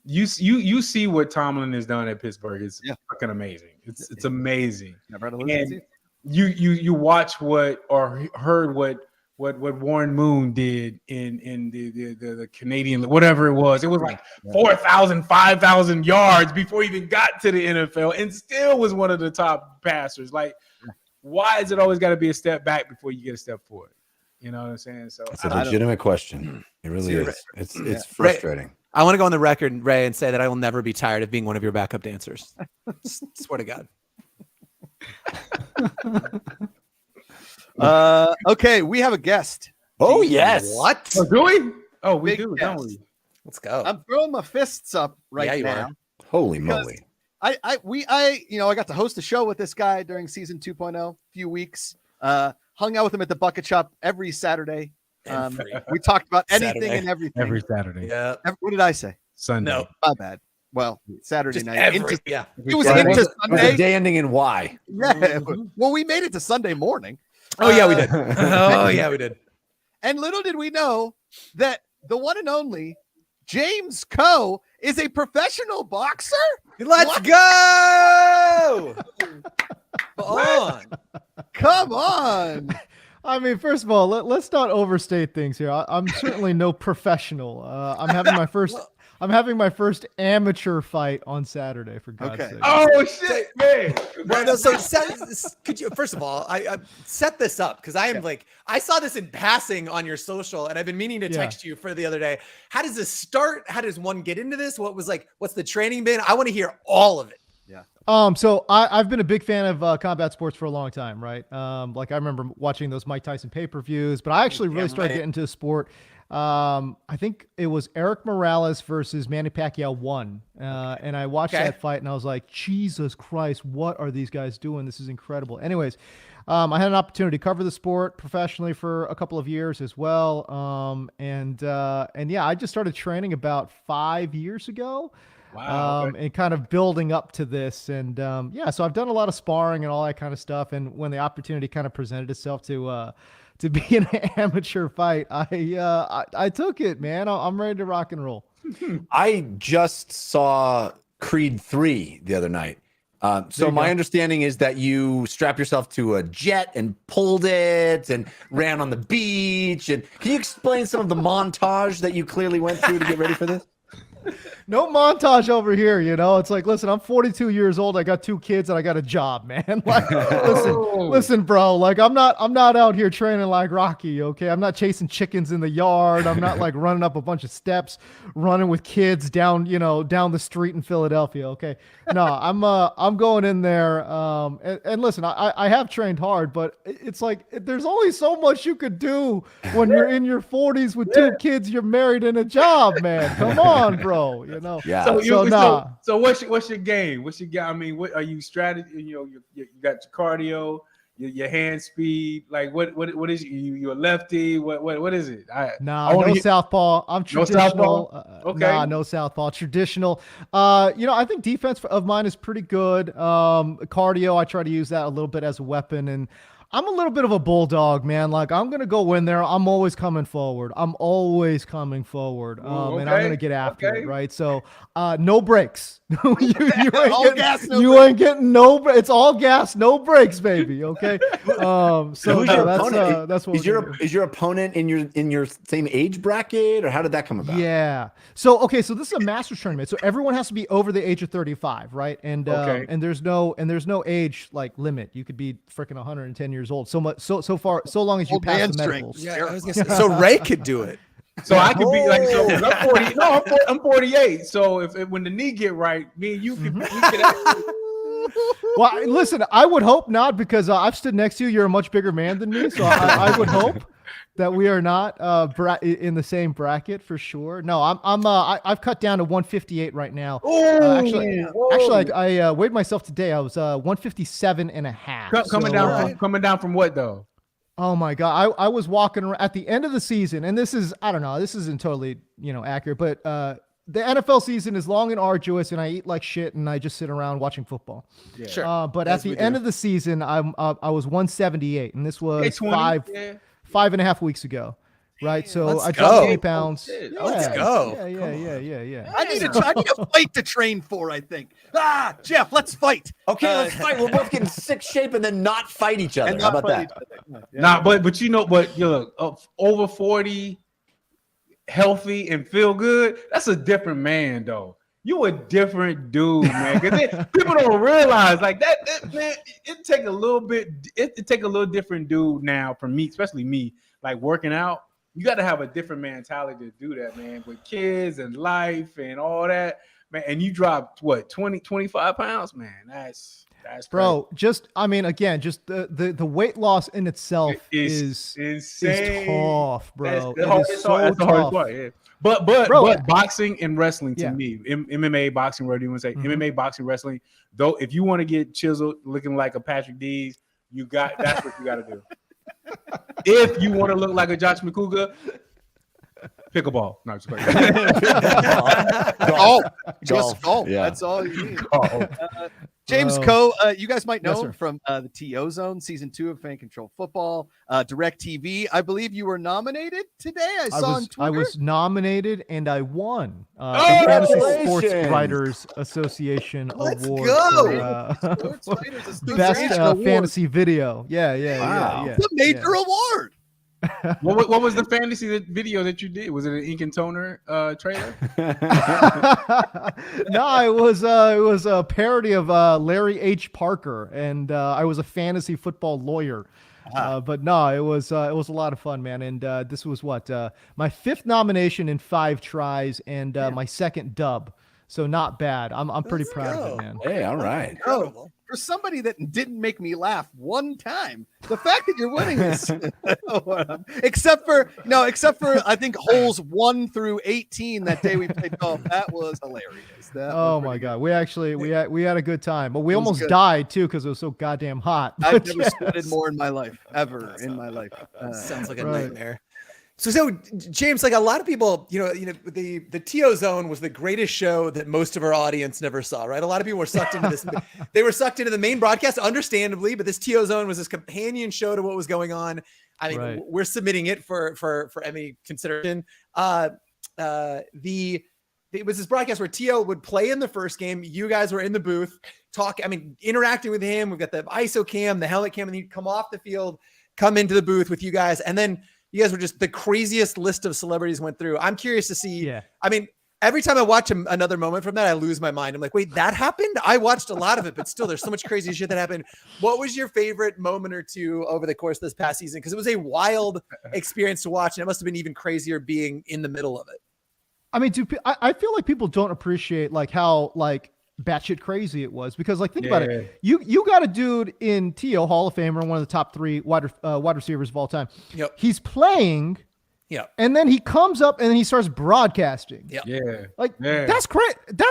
[SPEAKER 3] you see what Tomlin has done at Pittsburgh. It's fucking amazing. It's amazing. And you watch what or heard what Warren Moon did in the Canadian, whatever it was. It was like 4,000, 5,000 yards before he even got to the NFL, and still was one of the top passers. Like, why is it always got to be a step back before you get a step forward? You know what I'm saying? So
[SPEAKER 2] it's a legitimate question. It really is. It's frustrating.
[SPEAKER 4] Ray, I want to go on the record, Ray, and say that I will never be tired of being one of your backup dancers. Swear to God.
[SPEAKER 5] Okay, we have a guest.
[SPEAKER 2] Oh, yes.
[SPEAKER 4] What?
[SPEAKER 3] Oh, do we? Oh, we
[SPEAKER 5] Big
[SPEAKER 3] do,
[SPEAKER 5] guest.
[SPEAKER 3] don't we?
[SPEAKER 4] Let's go.
[SPEAKER 5] I'm throwing my fists up right now.
[SPEAKER 4] Are.
[SPEAKER 2] Holy moly.
[SPEAKER 5] I got to host a show with this guy during season 2.0, few weeks. Hung out with him at the Bucket Shop every Saturday. We talked about anything and everything.
[SPEAKER 3] Every Saturday.
[SPEAKER 4] Yeah.
[SPEAKER 5] What did I say?
[SPEAKER 3] Sunday.
[SPEAKER 4] No.
[SPEAKER 5] My bad. Well, Saturday
[SPEAKER 4] Just
[SPEAKER 5] night.
[SPEAKER 4] It was
[SPEAKER 2] It
[SPEAKER 5] into
[SPEAKER 2] was
[SPEAKER 5] Sunday.
[SPEAKER 2] a day ending in Y.
[SPEAKER 5] Yeah. Well, we made it to Sunday morning.
[SPEAKER 4] Oh, yeah, we did. Oh, yeah, we did.
[SPEAKER 5] And little did we know that the one and only James Coe is a professional boxer.
[SPEAKER 4] Let's go.
[SPEAKER 5] Come on.
[SPEAKER 6] I mean, first of all, let's not overstate things here. I'm certainly no professional. I'm having my first amateur fight on Saturday, for God's sake.
[SPEAKER 3] Oh shit, man!
[SPEAKER 4] Well, no, so could you first of all, I set this up because I am I saw this in passing on your social, and I've been meaning to text you for the other day. How does this start? How does one get into this? What's the training been? I want to hear all of it.
[SPEAKER 5] Yeah.
[SPEAKER 6] So I've been a big fan of combat sports for a long time, right? Like I remember watching those Mike Tyson pay-per-views, but I actually really started getting into the sport. I think it was Eric Morales versus Manny Pacquiao 1. And I watched that fight and I was like, Jesus Christ, what are these guys doing? This is incredible. Anyways, I had an opportunity to cover the sport professionally for a couple of years as well. And yeah, I just started training about 5 years ago.
[SPEAKER 3] Wow.
[SPEAKER 6] And kind of building up to this. And yeah, so I've done a lot of sparring and all that kind of stuff. And when the opportunity kind of presented itself to be in an amateur fight, I took it, man. I'm ready to rock and roll.
[SPEAKER 2] I just saw Creed 3 the other night. So my understanding is that you strapped yourself to a jet and pulled it and ran on the beach. And can you explain some of the montage that you clearly went through to get ready for this?
[SPEAKER 6] No montage over here, you know. It's like, listen, I'm 42 years old. I got 2 kids and I got a job, man. Like, listen, bro. Like, I'm not out here training like Rocky. Okay, I'm not chasing chickens in the yard. I'm not like running up a bunch of steps, running with kids down the street in Philadelphia. Okay, no, I'm going in there. And listen, I have trained hard, but it's like there's only so much you could do when you're in your 40s with 2 kids. You're married and a job, man. Come on, bro. You know.
[SPEAKER 2] Yeah.
[SPEAKER 3] So what's your game? What's your game? I mean, what are you strategy? You got your cardio, your hand speed. Like what is you a lefty? What is it?
[SPEAKER 6] No southpaw. I'm traditional.
[SPEAKER 3] Okay.
[SPEAKER 6] No southpaw. Traditional. I think defense of mine is pretty good. Cardio, I try to use that a little bit as a weapon, and I'm a little bit of a bulldog, man. Like I'm gonna go in there. I'm always coming forward. And I'm gonna get after it, right? So, no breaks. You ain't getting no. It's all gas, no brakes, baby. Okay. So
[SPEAKER 2] Who's your opponent?
[SPEAKER 6] That's what
[SPEAKER 2] is your opponent in your same age bracket, or how did that come about?
[SPEAKER 6] Yeah. So this is a Masters tournament. So everyone has to be over the age of 35, right? And there's no age like limit. You could be freaking 110 years old. So long as you pass the medicals.
[SPEAKER 4] Yeah, I was gonna say, so Ray could do it.
[SPEAKER 3] So I could be like, so I'm 40. No, I'm 48. So if when the knee get right, me and you could. We could actually,
[SPEAKER 6] Well, listen, I would hope not, because I've stood next to you. You're a much bigger man than me, so I would hope that we are not in the same bracket for sure. No, I've cut down to 158 right now. Actually, I weighed myself today. I was 157 and a half.
[SPEAKER 3] Coming down from what though?
[SPEAKER 6] Oh my God. I was walking around at the end of the season, and this isn't totally, accurate, but the NFL season is long and arduous, and I eat like shit, and I just sit around watching football.
[SPEAKER 3] Yeah.
[SPEAKER 4] Sure.
[SPEAKER 6] But at the end of the season, I was 178, and this was
[SPEAKER 3] 5
[SPEAKER 6] and a half weeks ago. Right. So I
[SPEAKER 2] go.
[SPEAKER 6] dropped 20 pounds.
[SPEAKER 4] Let's go.
[SPEAKER 6] Yeah.
[SPEAKER 5] I need a fight to train for, I think. Jeff, let's fight.
[SPEAKER 2] Okay, let's fight. We'll both get in sick shape and then not fight each other.
[SPEAKER 5] And
[SPEAKER 2] How
[SPEAKER 5] not
[SPEAKER 2] about
[SPEAKER 5] fight
[SPEAKER 2] that?
[SPEAKER 5] each other. Yeah.
[SPEAKER 3] Nah, but look, over 40, healthy and feel good. That's a different man, though. You a different dude, man. Because people don't realize like that man. It take a little bit. It take a little different dude now for me, especially me. Like working out, you got to have a different mentality to do that, man. With kids and life and all that, man. And you dropped what 20, 25 pounds, man. That's
[SPEAKER 6] bro. Crazy. Just the weight loss in itself is
[SPEAKER 3] insane.
[SPEAKER 6] Is tough, bro.
[SPEAKER 3] That's the hardest part. Yeah. But boxing and wrestling to me, MMA, boxing, whatever you want to say, MMA, boxing, wrestling. Though, if you want to get chiseled, looking like a Patrick Dees, that's what you got to do. If you want to look like a Josh Macuga, pickleball. No, just
[SPEAKER 5] golf.
[SPEAKER 2] Yeah.
[SPEAKER 5] That's all you need. James Coe, you guys might know him from the TO Zone, season 2 of Fan Control Football, Direct TV. I believe you were nominated today. I saw on Twitter.
[SPEAKER 6] I was nominated and I won the Fantasy Sports Writers Association
[SPEAKER 4] Let's
[SPEAKER 6] award.
[SPEAKER 4] go.
[SPEAKER 6] For, best fantasy video. Yeah.
[SPEAKER 5] It's a major award.
[SPEAKER 3] What was the fantasy video that you did? Was it an Ink and Toner trailer?
[SPEAKER 6] No, it was a parody of Larry H. Parker, and I was a fantasy football lawyer. But no, it was a lot of fun, man. And this was my 5th nomination in 5 tries, and my 2nd dub. So not bad. I'm pretty proud of it, man.
[SPEAKER 2] Hey, all right.
[SPEAKER 5] Incredible. For somebody that didn't make me laugh one time, the fact that you're winning this, except for I think holes 1 through 18 that day we played golf, that was hilarious.
[SPEAKER 6] Oh my God, we had a good time, but we almost died too because it was so goddamn hot.
[SPEAKER 5] I've never sweated more in my life ever in my life.
[SPEAKER 4] Sounds like a nightmare. So James, like a lot of people, the TO Zone was the greatest show that most of our audience never saw, right? A lot of people were sucked into this. They were sucked into the main broadcast, understandably, but this TO Zone was this companion show to what was going on. I mean, we're submitting it for Emmy consideration. It was this broadcast where TO would play in the first game. You guys were in the booth, interacting with him. We've got the ISO cam, the helmet cam, and he'd come off the field, come into the booth with you guys, and then you guys were just the craziest list of celebrities went through. I'm curious to see. Yeah. I mean, every time I watch another moment from that, I lose my mind. I'm like, wait, that happened? I watched a lot of it, but still, there's so much crazy shit that happened. What was your favorite moment or two over the course of this past season? Because it was a wild experience to watch, and it must have been even crazier being in the middle of it.
[SPEAKER 6] I mean, I feel like people don't appreciate how batshit crazy it was, because think about it. You got a dude in TO, Hall of Famer, one of the top 3 wide receivers of all time.
[SPEAKER 4] Yep.
[SPEAKER 6] He's playing. Yeah. And then he comes up and then he starts broadcasting.
[SPEAKER 4] Yep.
[SPEAKER 3] Yeah.
[SPEAKER 6] That's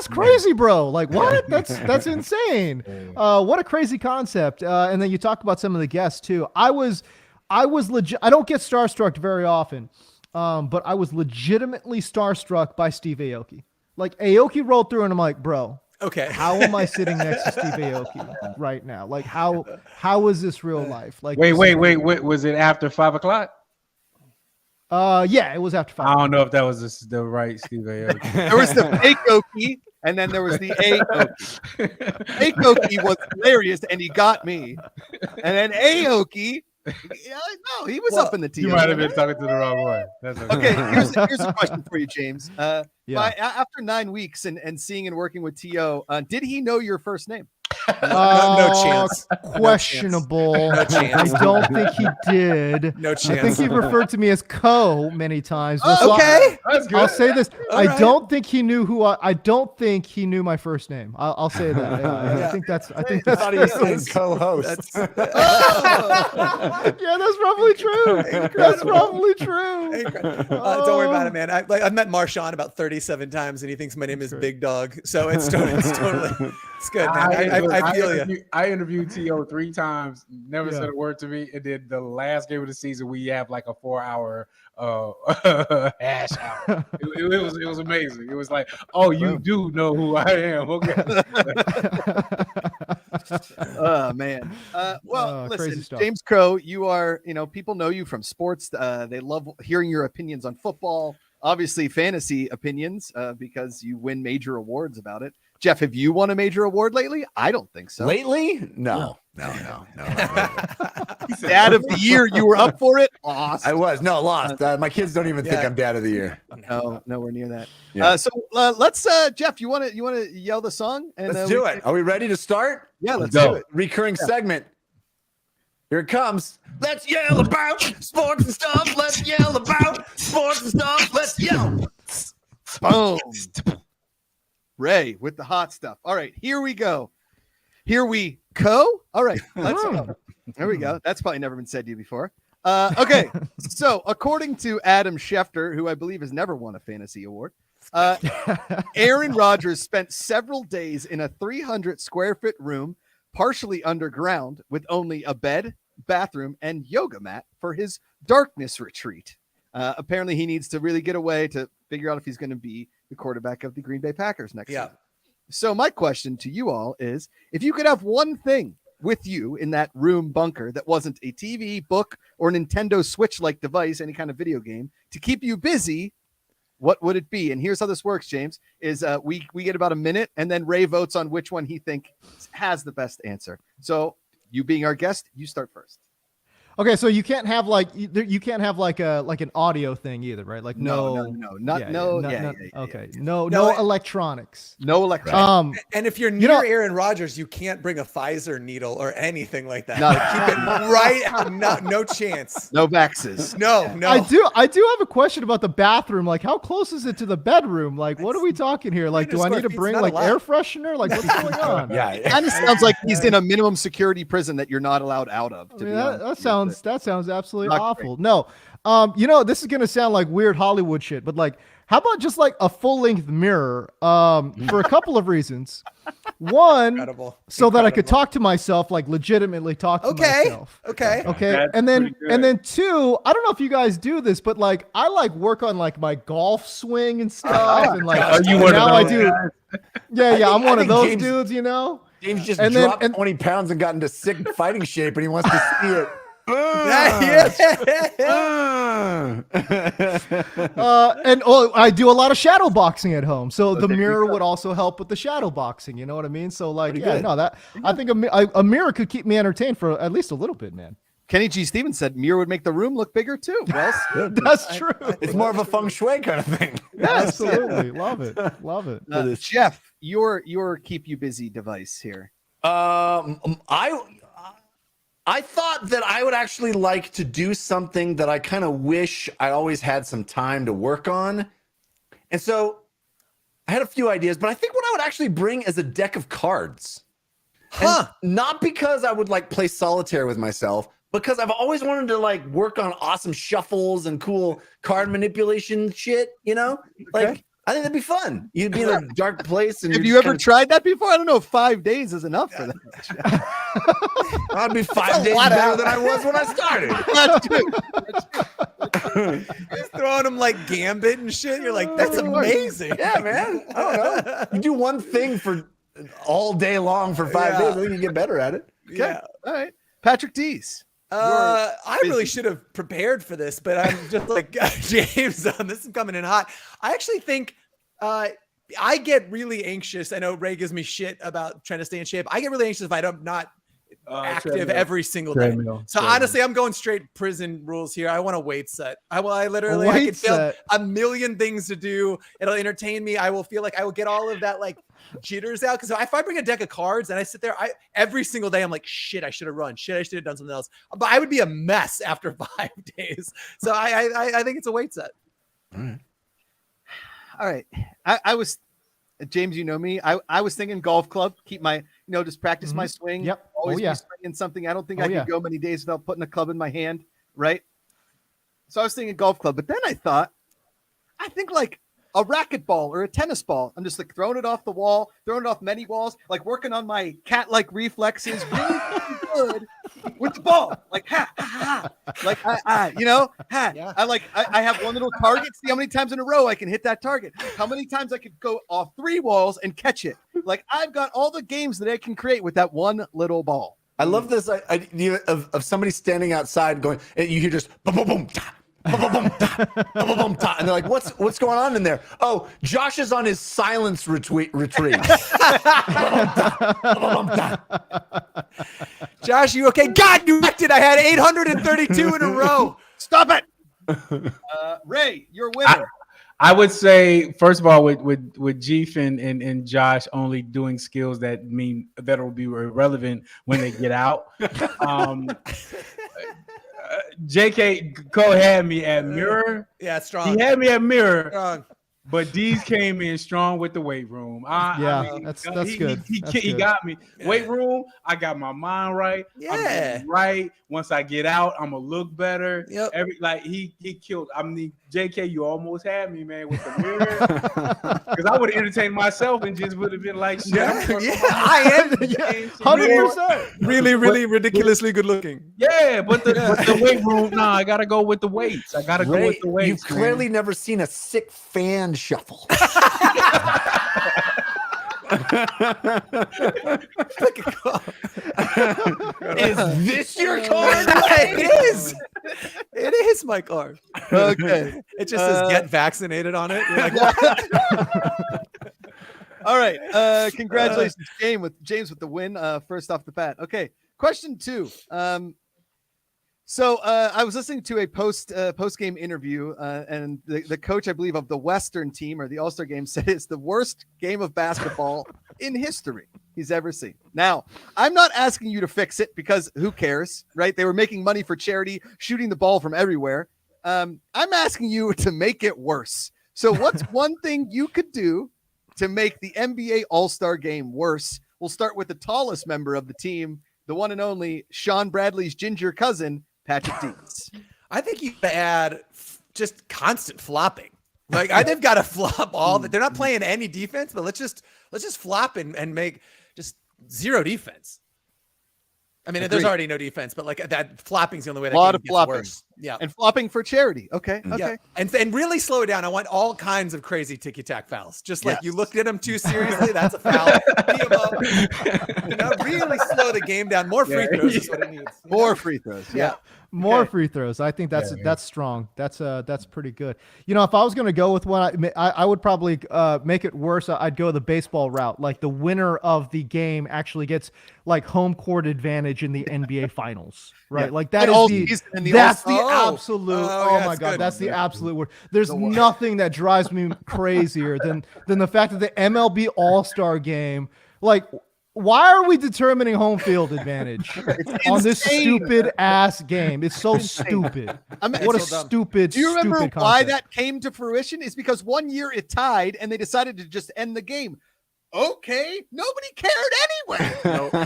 [SPEAKER 6] crazy, bro. What? That's insane. What a crazy concept. And then you talk about some of the guests too. I was legit. I don't get starstruck very often. But I was legitimately starstruck by Steve Aoki. Aoki rolled through and I'm like, bro,
[SPEAKER 4] Okay.
[SPEAKER 6] How am I sitting next to Steve Aoki right now? Like, how is this real life? Like,
[SPEAKER 3] Wait. Was it after 5 o'clock?
[SPEAKER 6] Yeah, it was after 5.
[SPEAKER 3] I don't know if that was the right Steve Aoki.
[SPEAKER 5] There was the fake Oki, and then there was the Aoki. Fake Oki was hilarious, and he got me. And then Aoki, no, he was up in the
[SPEAKER 3] You
[SPEAKER 5] TO.
[SPEAKER 3] might have been talking to the wrong one. That's
[SPEAKER 5] Okay, here's a question for you, James.
[SPEAKER 6] Yeah.
[SPEAKER 5] After 9 weeks and seeing and working with TO, did he know your first name?
[SPEAKER 4] No chance.
[SPEAKER 6] Questionable.
[SPEAKER 4] No chance.
[SPEAKER 6] I don't think he did.
[SPEAKER 4] No
[SPEAKER 6] I think
[SPEAKER 4] chance.
[SPEAKER 6] he referred to me as Co many times.
[SPEAKER 4] Okay.
[SPEAKER 6] I'll say this.
[SPEAKER 4] All
[SPEAKER 6] I
[SPEAKER 4] right.
[SPEAKER 6] don't think he knew I don't think he knew my first name. I'll say that. I think that's
[SPEAKER 2] I thought he was saying co-host.
[SPEAKER 6] yeah, that's probably true. That's probably true.
[SPEAKER 4] Don't worry about it, man. I met Marshawn about 37 times, and he thinks my name is Big Dog. So it's totally it's good, man. I feel you.
[SPEAKER 3] I interviewed T.O. 3 times, never
[SPEAKER 6] Yeah.
[SPEAKER 3] said a word to me. And then the last game of the season, we have like a 4-hour hash hour. It was amazing. It was like, oh, you do know who I am. Okay.
[SPEAKER 5] Oh man.
[SPEAKER 6] Crazy
[SPEAKER 5] Listen,
[SPEAKER 6] stuff.
[SPEAKER 5] James Crow, you are, people know you from sports. They love hearing your opinions on football, obviously fantasy opinions, because you win major awards about it. Jeff, have you won a major award lately? I don't think so.
[SPEAKER 2] Lately? No.
[SPEAKER 5] Dad of the year, you were up for it. Awesome.
[SPEAKER 2] I was. No, lost. My kids don't even think I'm dad of the year.
[SPEAKER 5] No, nowhere near that.
[SPEAKER 2] Yeah.
[SPEAKER 5] So let's, Jeff, you want to yell the song? And
[SPEAKER 2] Let's do it. Are we ready to start?
[SPEAKER 5] Yeah, let's
[SPEAKER 3] go.
[SPEAKER 5] do it.
[SPEAKER 2] Recurring segment. Here it comes. Let's yell about sports and stuff. Let's yell about sports and stuff. Let's yell.
[SPEAKER 5] Boom. Ray with the hot stuff. All right, here we go. Here we go. All right, let's go. There we go. That's probably never been said to you before. Okay, so according to Adam Schefter, who I believe has never won a fantasy award, Aaron Rodgers spent several days in a 300 square foot room, partially underground, with only a bed, bathroom, and yoga mat for his darkness retreat. Apparently, he needs to really get away to figure out if he's going to be the quarterback of the Green Bay Packers next season. So my question to you all is, if you could have one thing with you in that room bunker that wasn't a TV, book, or Nintendo Switch-like device, any kind of video game, to keep you busy, what would it be? And here's how this works, James, is we get about a minute, and then Ray votes on which one he thinks has the best answer. So you being our guest, you start first.
[SPEAKER 6] Okay, so you can't have like an audio thing either, right? Like no. Okay, no electronics.
[SPEAKER 5] No electronics.
[SPEAKER 4] And if you're near Aaron Rodgers, you can't bring a Pfizer needle or anything like that. Keep it right. No chance.
[SPEAKER 5] No vaxes.
[SPEAKER 4] No.
[SPEAKER 6] I do have a question about the bathroom. Like, how close is it to the bedroom? Like, what are we talking here? Like, do I need to bring like air freshener? Like, what's going on?
[SPEAKER 2] Yeah.
[SPEAKER 5] Kind of sounds like he's in a minimum security prison that you're not allowed out of. To be honest.
[SPEAKER 6] That sounds absolutely
[SPEAKER 5] Not
[SPEAKER 6] awful. Great. No, this is gonna sound like weird Hollywood shit, but like, how about just like a full-length mirror? For a couple of reasons. One, that I could talk to myself, like legitimately talk to myself.
[SPEAKER 4] Okay.
[SPEAKER 6] That's and then two, I don't know if you guys do this, but like I like work on like my golf swing and stuff, and like
[SPEAKER 3] Are you one of
[SPEAKER 6] I
[SPEAKER 3] those
[SPEAKER 6] do.
[SPEAKER 3] guys?
[SPEAKER 6] Yeah, I'm one of those
[SPEAKER 2] James-
[SPEAKER 6] dudes, you know.
[SPEAKER 2] James just
[SPEAKER 6] And
[SPEAKER 2] dropped
[SPEAKER 6] then-
[SPEAKER 2] 20 pounds and got into sick fighting shape, and he wants to see it.
[SPEAKER 6] I do a lot of shadow boxing at home, so the mirror would also help with the shadow boxing. You know what I mean? So like, I think a mirror could keep me entertained for at least a little bit, man.
[SPEAKER 5] Kenny G. Stevens said mirror would make the room look bigger too. Well,
[SPEAKER 6] That's true.
[SPEAKER 2] It's more of a feng shui kind of thing.
[SPEAKER 6] Absolutely, love it.
[SPEAKER 5] Jeff, your keep you busy device here.
[SPEAKER 2] I thought that I would actually like to do something that I kind of wish I always had some time to work on. And so I had a few ideas, but I think what I would actually bring is a deck of cards. And not because I would like play solitaire with myself, because I've always wanted to like work on awesome shuffles and cool card manipulation shit, you know? Like, I think that'd be fun. You'd be in a dark place. And
[SPEAKER 5] have you ever tried that before? I don't know if 5 days is enough for that.
[SPEAKER 2] I'd be 5 days better than I was when I started.
[SPEAKER 4] He's throwing them like Gambit and shit. You're like, that's amazing.
[SPEAKER 2] Yeah, man. I don't know. You do one thing for all day long for 5 days. I think you get better at it.
[SPEAKER 5] Okay.
[SPEAKER 4] Yeah.
[SPEAKER 5] All right. Patrick Dees.
[SPEAKER 4] I really should have prepared for this, but I'm just like James on this is coming in hot. I actually think I get really anxious. I know Ray gives me shit about trying to stay in shape. I get really anxious if I'm not active every single day. So honestly, I'm going straight prison rules here. I want a weight set. I literally I can feel a million things to do. It'll entertain me. I will feel like I will get all of that like jitters out. Because if I bring a deck of cards and I sit there, every single day I'm like, shit, I should have run. Shit, I should have done something else. But I would be a mess after 5 days. So I think it's a weight set.
[SPEAKER 5] All right. I was, James, you know me. I was thinking golf club. Keep my, just practice my swing.
[SPEAKER 6] Yep.
[SPEAKER 5] Always be swinging something. I don't think I could go many days without putting a club in my hand. Right. So I was thinking golf club, but then I think like a racquetball or a tennis ball. I'm just like throwing it off the wall, throwing it off many walls, like working on my cat-like reflexes, really good with the ball. Like ha ha ha, like
[SPEAKER 4] Yeah.
[SPEAKER 5] I have one little target. See how many times in a row I can hit that target. How many times I could go off 3 walls and catch it. Like I've got all the games that I can create with that one little ball.
[SPEAKER 2] I love this idea of somebody standing outside going, and you hear just boom, boom, boom, ta, boom, boom, boom, ta, boom, boom, boom, ta. And they're like, what's going on in there? Oh, Josh is on his silence retreat.
[SPEAKER 4] Josh, you okay? God, you wrecked it. I had 832 in a row.
[SPEAKER 5] Stop it. Ray, you're winner.
[SPEAKER 3] I would say, first of all, with Jeef and Josh only doing skills that will be irrelevant when they get out. JK Cole had me at mirror.
[SPEAKER 4] Yeah, strong.
[SPEAKER 3] He had me at mirror.
[SPEAKER 4] Strong.
[SPEAKER 3] But Dees came in strong with the weight room.
[SPEAKER 6] That's good.
[SPEAKER 3] He got me.
[SPEAKER 4] Yeah.
[SPEAKER 3] Weight room, I got my mind right.
[SPEAKER 4] Yeah.
[SPEAKER 3] I'm right. Once I get out, I'm gonna look better.
[SPEAKER 4] Yep.
[SPEAKER 3] He killed. JK, you almost had me, man, with the mirror. Because I would have entertained myself and just would have been like, shit.
[SPEAKER 4] I am
[SPEAKER 6] 100%.
[SPEAKER 4] really ridiculously good looking.
[SPEAKER 3] Yeah, but the weight room, I gotta go with the weights. I gotta go with the weights.
[SPEAKER 2] You've clearly never seen a sick fan shuffle. Is this your card?
[SPEAKER 4] It is my card.
[SPEAKER 5] Okay.
[SPEAKER 4] It just says get vaccinated on it. You're like, what?
[SPEAKER 5] All right. Congratulations, James with the win. First off the bat. Okay. Question 2. So I was listening to a post game interview, and the coach, I believe, of the Western team or the All-Star game said it's the worst game of basketball in history he's ever seen. Now, I'm not asking you to fix it because who cares, right? They were making money for charity, shooting the ball from everywhere. I'm asking you to make it worse. So what's one thing you could do to make the NBA All-Star game worse? We'll start with the tallest member of the team, the one and only Sean Bradley's ginger cousin, Patrick Dees.
[SPEAKER 4] I think you gotta add just constant flopping. Like they've got to flop all that. They're not playing any defense, but let's just flop and make just zero defense. I mean, there's already no defense, but like that flopping's the only way that
[SPEAKER 5] a lot
[SPEAKER 4] game
[SPEAKER 5] of
[SPEAKER 4] gets
[SPEAKER 5] flopping.
[SPEAKER 4] worse. Yeah,
[SPEAKER 5] and flopping for charity. Okay.
[SPEAKER 4] Yeah. And really slow it down. I want all kinds of crazy ticky-tack fouls. Just like you looked at them too seriously, that's a foul. Really slow the game down. More free throws is what it needs.
[SPEAKER 5] More free throws. Yeah.
[SPEAKER 6] More free throws. I think that's strong. That's pretty good. If I was going to go with one, I would probably make it worse. I'd go the baseball route. Like the winner of the game actually gets like home court advantage in the NBA finals, right?
[SPEAKER 5] Yeah.
[SPEAKER 6] Like that is that's the absolute. Oh my God, that's the absolute word. There's nothing that drives me crazier than the fact that the MLB All-Star game, like. Why are we determining home field advantage on this stupid ass game? It's so stupid. What a stupid.
[SPEAKER 5] Do you remember
[SPEAKER 6] stupid
[SPEAKER 5] why
[SPEAKER 6] concept.
[SPEAKER 5] that came to fruition? Is because one year it tied and they decided to just end the game. Okay, nobody cared anyway.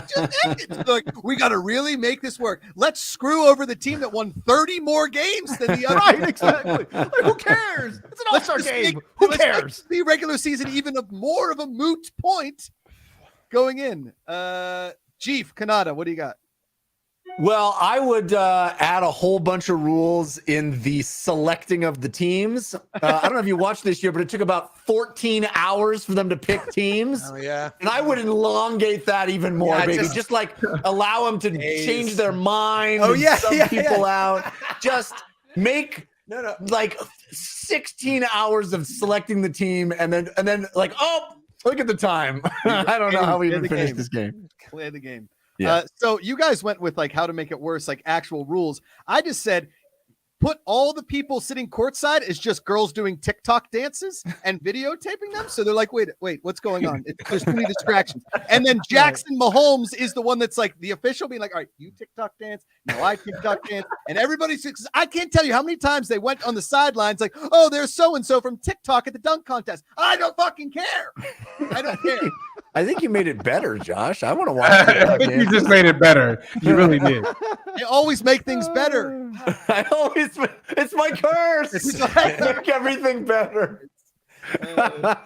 [SPEAKER 5] Just end it. Like, we got to really make this work. Let's screw over the team that won 30 more games than the other.
[SPEAKER 6] Right, exactly. Like, who cares? It's an All-Star game. Who cares?
[SPEAKER 5] The regular season even more of a moot point. Going in, Jeef Kanata, what do you got?
[SPEAKER 2] Well, I would add a whole bunch of rules in the selecting of the teams. I don't know if you watched this year, but it took about 14 hours for them to pick teams.
[SPEAKER 4] Oh yeah.
[SPEAKER 2] And I would elongate that even more,
[SPEAKER 4] Yeah,
[SPEAKER 2] baby.
[SPEAKER 4] just-
[SPEAKER 2] Just like allow them to
[SPEAKER 4] Days.
[SPEAKER 2] change their mind.
[SPEAKER 4] Oh,
[SPEAKER 2] and
[SPEAKER 4] yeah,
[SPEAKER 2] sub
[SPEAKER 4] yeah,
[SPEAKER 2] people
[SPEAKER 4] yeah.
[SPEAKER 2] out. Just make
[SPEAKER 4] No.
[SPEAKER 2] like 16 hours of selecting the team, and then like, oh, look at the time. I don't know how we
[SPEAKER 5] Play
[SPEAKER 2] even
[SPEAKER 5] the
[SPEAKER 2] finished
[SPEAKER 5] game.
[SPEAKER 2] this game.
[SPEAKER 5] Play the game.
[SPEAKER 2] Yeah.
[SPEAKER 5] So you guys went with like how to make it worse, like actual rules. I just said put all the people sitting courtside as just girls doing TikTok dances and videotaping them. So they're like, wait, what's going on? There's too many distractions. And then Jackson Mahomes is the one that's like the official being like, all right, you TikTok dance, no, I TikTok dance. And everybody's, I can't tell you how many times they went on the sidelines like, oh, there's so-and-so from TikTok at the dunk contest. I don't fucking care. I don't care.
[SPEAKER 2] I think you made it better, Josh. I want to watch
[SPEAKER 3] I
[SPEAKER 2] it.
[SPEAKER 3] think you just made it better. You really did.
[SPEAKER 5] They always make things better.
[SPEAKER 2] I always, it's my curse. Make everything better.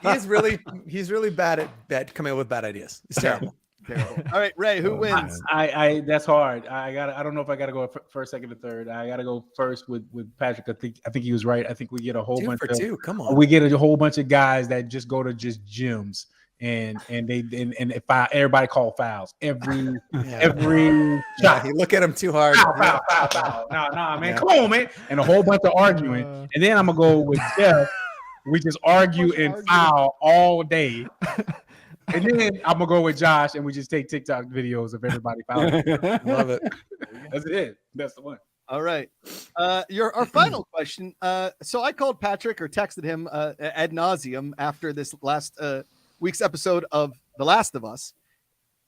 [SPEAKER 4] He's really bad at coming up with bad ideas. It's terrible.
[SPEAKER 5] Terrible. All right, Ray, who wins?
[SPEAKER 3] I that's hard. I don't know if I gotta go first, second, or third. I gotta go first with Patrick. I think he was right. I think we get a whole
[SPEAKER 4] 2
[SPEAKER 3] bunch
[SPEAKER 4] for
[SPEAKER 3] of
[SPEAKER 4] 2. Come on.
[SPEAKER 3] we get a whole bunch of guys that just go to just gyms and if everybody call fouls every
[SPEAKER 4] Yeah,
[SPEAKER 3] shot.
[SPEAKER 4] you look at him too hard.
[SPEAKER 3] Foul. Nah, man. Come on, man. And a whole bunch of arguing. And then I'm gonna go with Jeff. We just argue and foul all day. And then I'm gonna go with Josh and we just take TikTok videos of everybody fouling.
[SPEAKER 4] Love it.
[SPEAKER 3] That's it. That's the one.
[SPEAKER 5] All right. Our final question. So I called Patrick or texted him ad nauseum after this last week's episode of The Last of Us.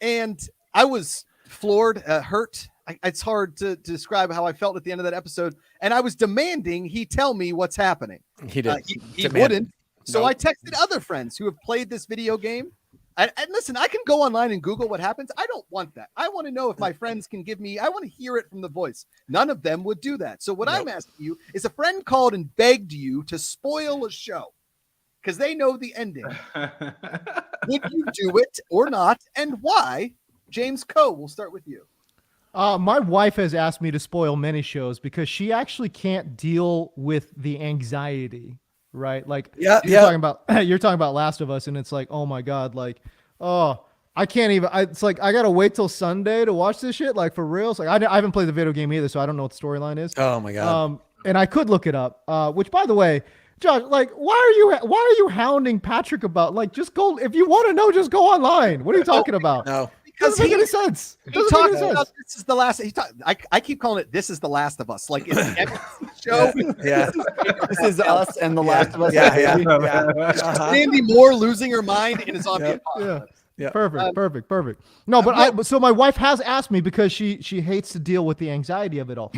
[SPEAKER 5] And I was floored, hurt. It's hard to describe how I felt at the end of that episode. And I was demanding he tell me what's happening.
[SPEAKER 4] He did.
[SPEAKER 5] He wouldn't. So I texted other friends who have played this video game. And listen, I can go online and Google what happens. I don't want that. I want to know if my friends can give me, I want to hear it from the voice. None of them would do that. So what I'm asking you is a friend called and begged you to spoil a show because they know the ending. Would you do it or not? And why? James Coe, we'll start with you.
[SPEAKER 6] My wife has asked me to spoil many shows because she actually can't deal with the anxiety, right? Like you're talking about Last of Us, and it's like, oh my God, like, oh, I can't even. It's like I gotta wait till Sunday to watch this shit. Like for real. It's like I haven't played the video game either, so I don't know what the storyline is.
[SPEAKER 4] Oh my God.
[SPEAKER 6] And I could look it up. Which, by the way, Josh, like, why are you hounding Patrick about? Like, just go if you want to know, just go online. What are you talking about?
[SPEAKER 4] No.
[SPEAKER 6] Doesn't make any sense. It
[SPEAKER 5] He
[SPEAKER 6] doesn't make
[SPEAKER 5] talks
[SPEAKER 6] any sense.
[SPEAKER 5] about this is the last. I keep calling it "This is the Last of Us." Like it's an NBC show.
[SPEAKER 4] Yeah.
[SPEAKER 2] This is us and The Last of Us.
[SPEAKER 4] Yeah.
[SPEAKER 5] Sandy Moore losing her mind in a zombie
[SPEAKER 4] Yeah.
[SPEAKER 5] apocalypse.
[SPEAKER 4] Yeah.
[SPEAKER 6] Perfect. No, but so my wife has asked me because she hates to deal with the anxiety of it all.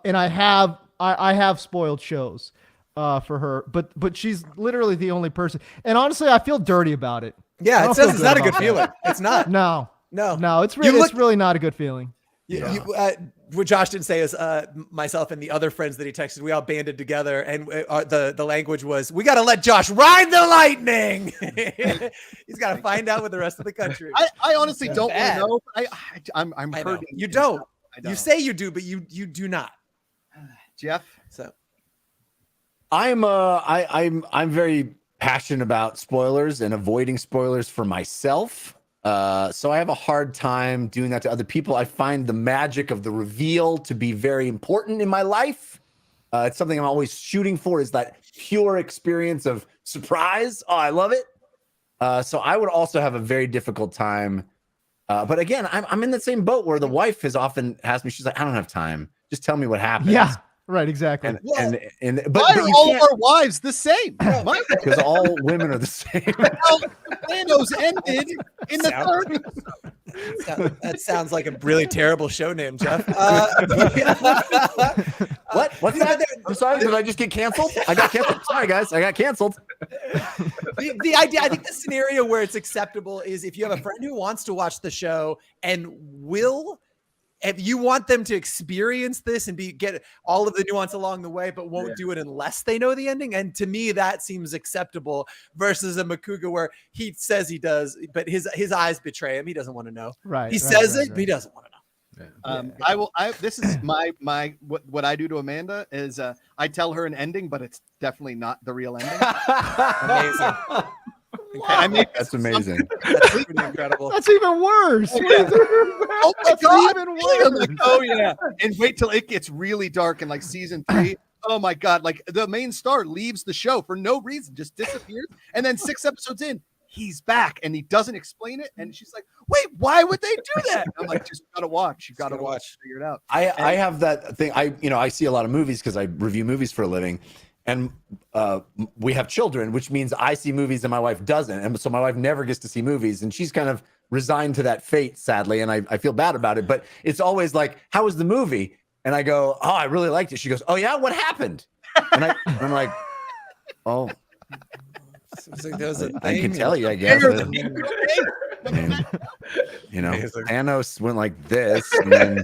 [SPEAKER 6] And I have spoiled shows for her, but she's literally the only person. And honestly, I feel dirty about it.
[SPEAKER 4] Yeah, it says it's not a good feeling. It's not.
[SPEAKER 6] No, it's really not a good feeling.
[SPEAKER 4] What Josh didn't say is myself and the other friends that he texted, we all banded together, and the language was, we got to let Josh ride the lightning. He's got to find out with the rest of the country.
[SPEAKER 5] I honestly don't want to know. I'm
[SPEAKER 4] I know.
[SPEAKER 5] hurting.
[SPEAKER 4] You don't.
[SPEAKER 5] I don't.
[SPEAKER 4] You say you do, but you do not.
[SPEAKER 5] Jeff.
[SPEAKER 4] So
[SPEAKER 2] I'm very passionate about spoilers and avoiding spoilers for myself. So I have a hard time doing that to other people. I find the magic of the reveal to be very important in my life. It's something I'm always shooting for, is that pure experience of surprise. Oh, I love it. So I would also have a very difficult time. But again, I'm in the same boat where the wife has often asked me, she's like, I don't have time. Just tell me what happens.
[SPEAKER 6] Yeah, right, exactly.
[SPEAKER 2] But
[SPEAKER 5] Why are
[SPEAKER 2] you
[SPEAKER 5] all of
[SPEAKER 2] can't,
[SPEAKER 5] our wives the same?
[SPEAKER 2] because all women are the same.
[SPEAKER 5] Thanos ended in the third.
[SPEAKER 4] that sounds like a really terrible show name, Jeff.
[SPEAKER 2] What? What's that? I'm sorry. Did I just get canceled? I got canceled. Sorry, guys. I got canceled.
[SPEAKER 4] The idea, I think the scenario where it's acceptable is if you have a friend who wants to watch the show and if you want them to experience this and get all of the nuance along the way, but won't do it unless they know the ending. And to me, that seems acceptable versus a Macuga where he says he does, but his eyes betray him. He doesn't want to know.
[SPEAKER 6] Right.
[SPEAKER 4] He says it, but he doesn't want to know.
[SPEAKER 5] This is my what I do to Amanda is I tell her an ending, but it's definitely not the real ending.
[SPEAKER 4] Amazing.
[SPEAKER 2] That's amazing.
[SPEAKER 4] That's pretty incredible.
[SPEAKER 6] That's even worse.
[SPEAKER 5] Oh my
[SPEAKER 6] That's
[SPEAKER 5] god!
[SPEAKER 6] even
[SPEAKER 5] I'm like,
[SPEAKER 6] worse.
[SPEAKER 5] oh yeah, and wait till it gets really dark in like season 3. Oh my god! Like the main star leaves the show for no reason, just disappears, and then 6 episodes in, he's back, and he doesn't explain it, and she's like, "Wait, why would they do that?" I'm like, "Just gotta watch. You gotta watch. Figure it out."
[SPEAKER 2] I have that thing. I see a lot of movies because I review movies for a living, and we have children, which means I see movies and my wife doesn't, and so my wife never gets to see movies, and she's kind of resigned to that fate, sadly, and I feel bad about it. But it's always like, "How was the movie?" And I go, "Oh, I really liked it." She goes, "Oh yeah, what happened?" And I'm like, "Oh."
[SPEAKER 4] It's like there was a
[SPEAKER 2] I can
[SPEAKER 4] thing.
[SPEAKER 2] tell you, I guess.
[SPEAKER 5] Amazing.
[SPEAKER 2] Thanos went like this, and then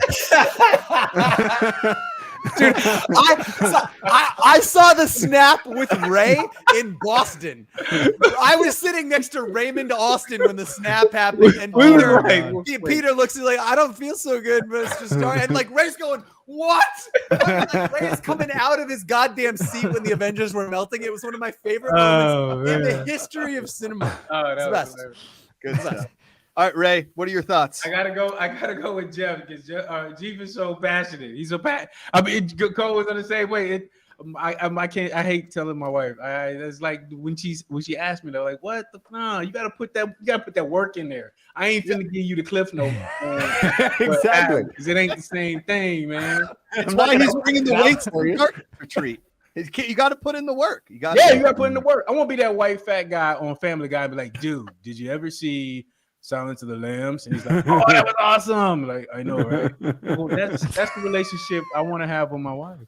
[SPEAKER 4] Dude, I saw the snap with Ray in Boston. I was sitting next to Raymond Austin when the snap happened, and Peter looks like, I don't feel so good, but it's just starting. And like Ray's going, what? Like, Ray's coming out of his goddamn seat when the Avengers were melting. It was one of my favorite moments in the history of cinema.
[SPEAKER 3] Oh,
[SPEAKER 4] It's the best.
[SPEAKER 5] Good stuff. All right, Ray, what are your thoughts?
[SPEAKER 3] I gotta go with Jeff because Jeff is so passionate. He's so passionate. I mean, Cole was on the same way. I can't. I hate telling my wife. It's like when she asked me, they're like, "What the? No, you gotta put that work in there. I ain't finna give you the cliff note."
[SPEAKER 2] Exactly,
[SPEAKER 3] because it ain't the same thing, man.
[SPEAKER 5] That's why he's bringing the weights for your retreat. You got to put in the work. You got
[SPEAKER 3] to put in the work. I won't be that white fat guy on Family Guy and be like, "Dude, did you ever see Silence of the Lambs?" And he's like, "Oh, that was awesome!" Like, I know, right? Well, that's the relationship I want to have with my wife.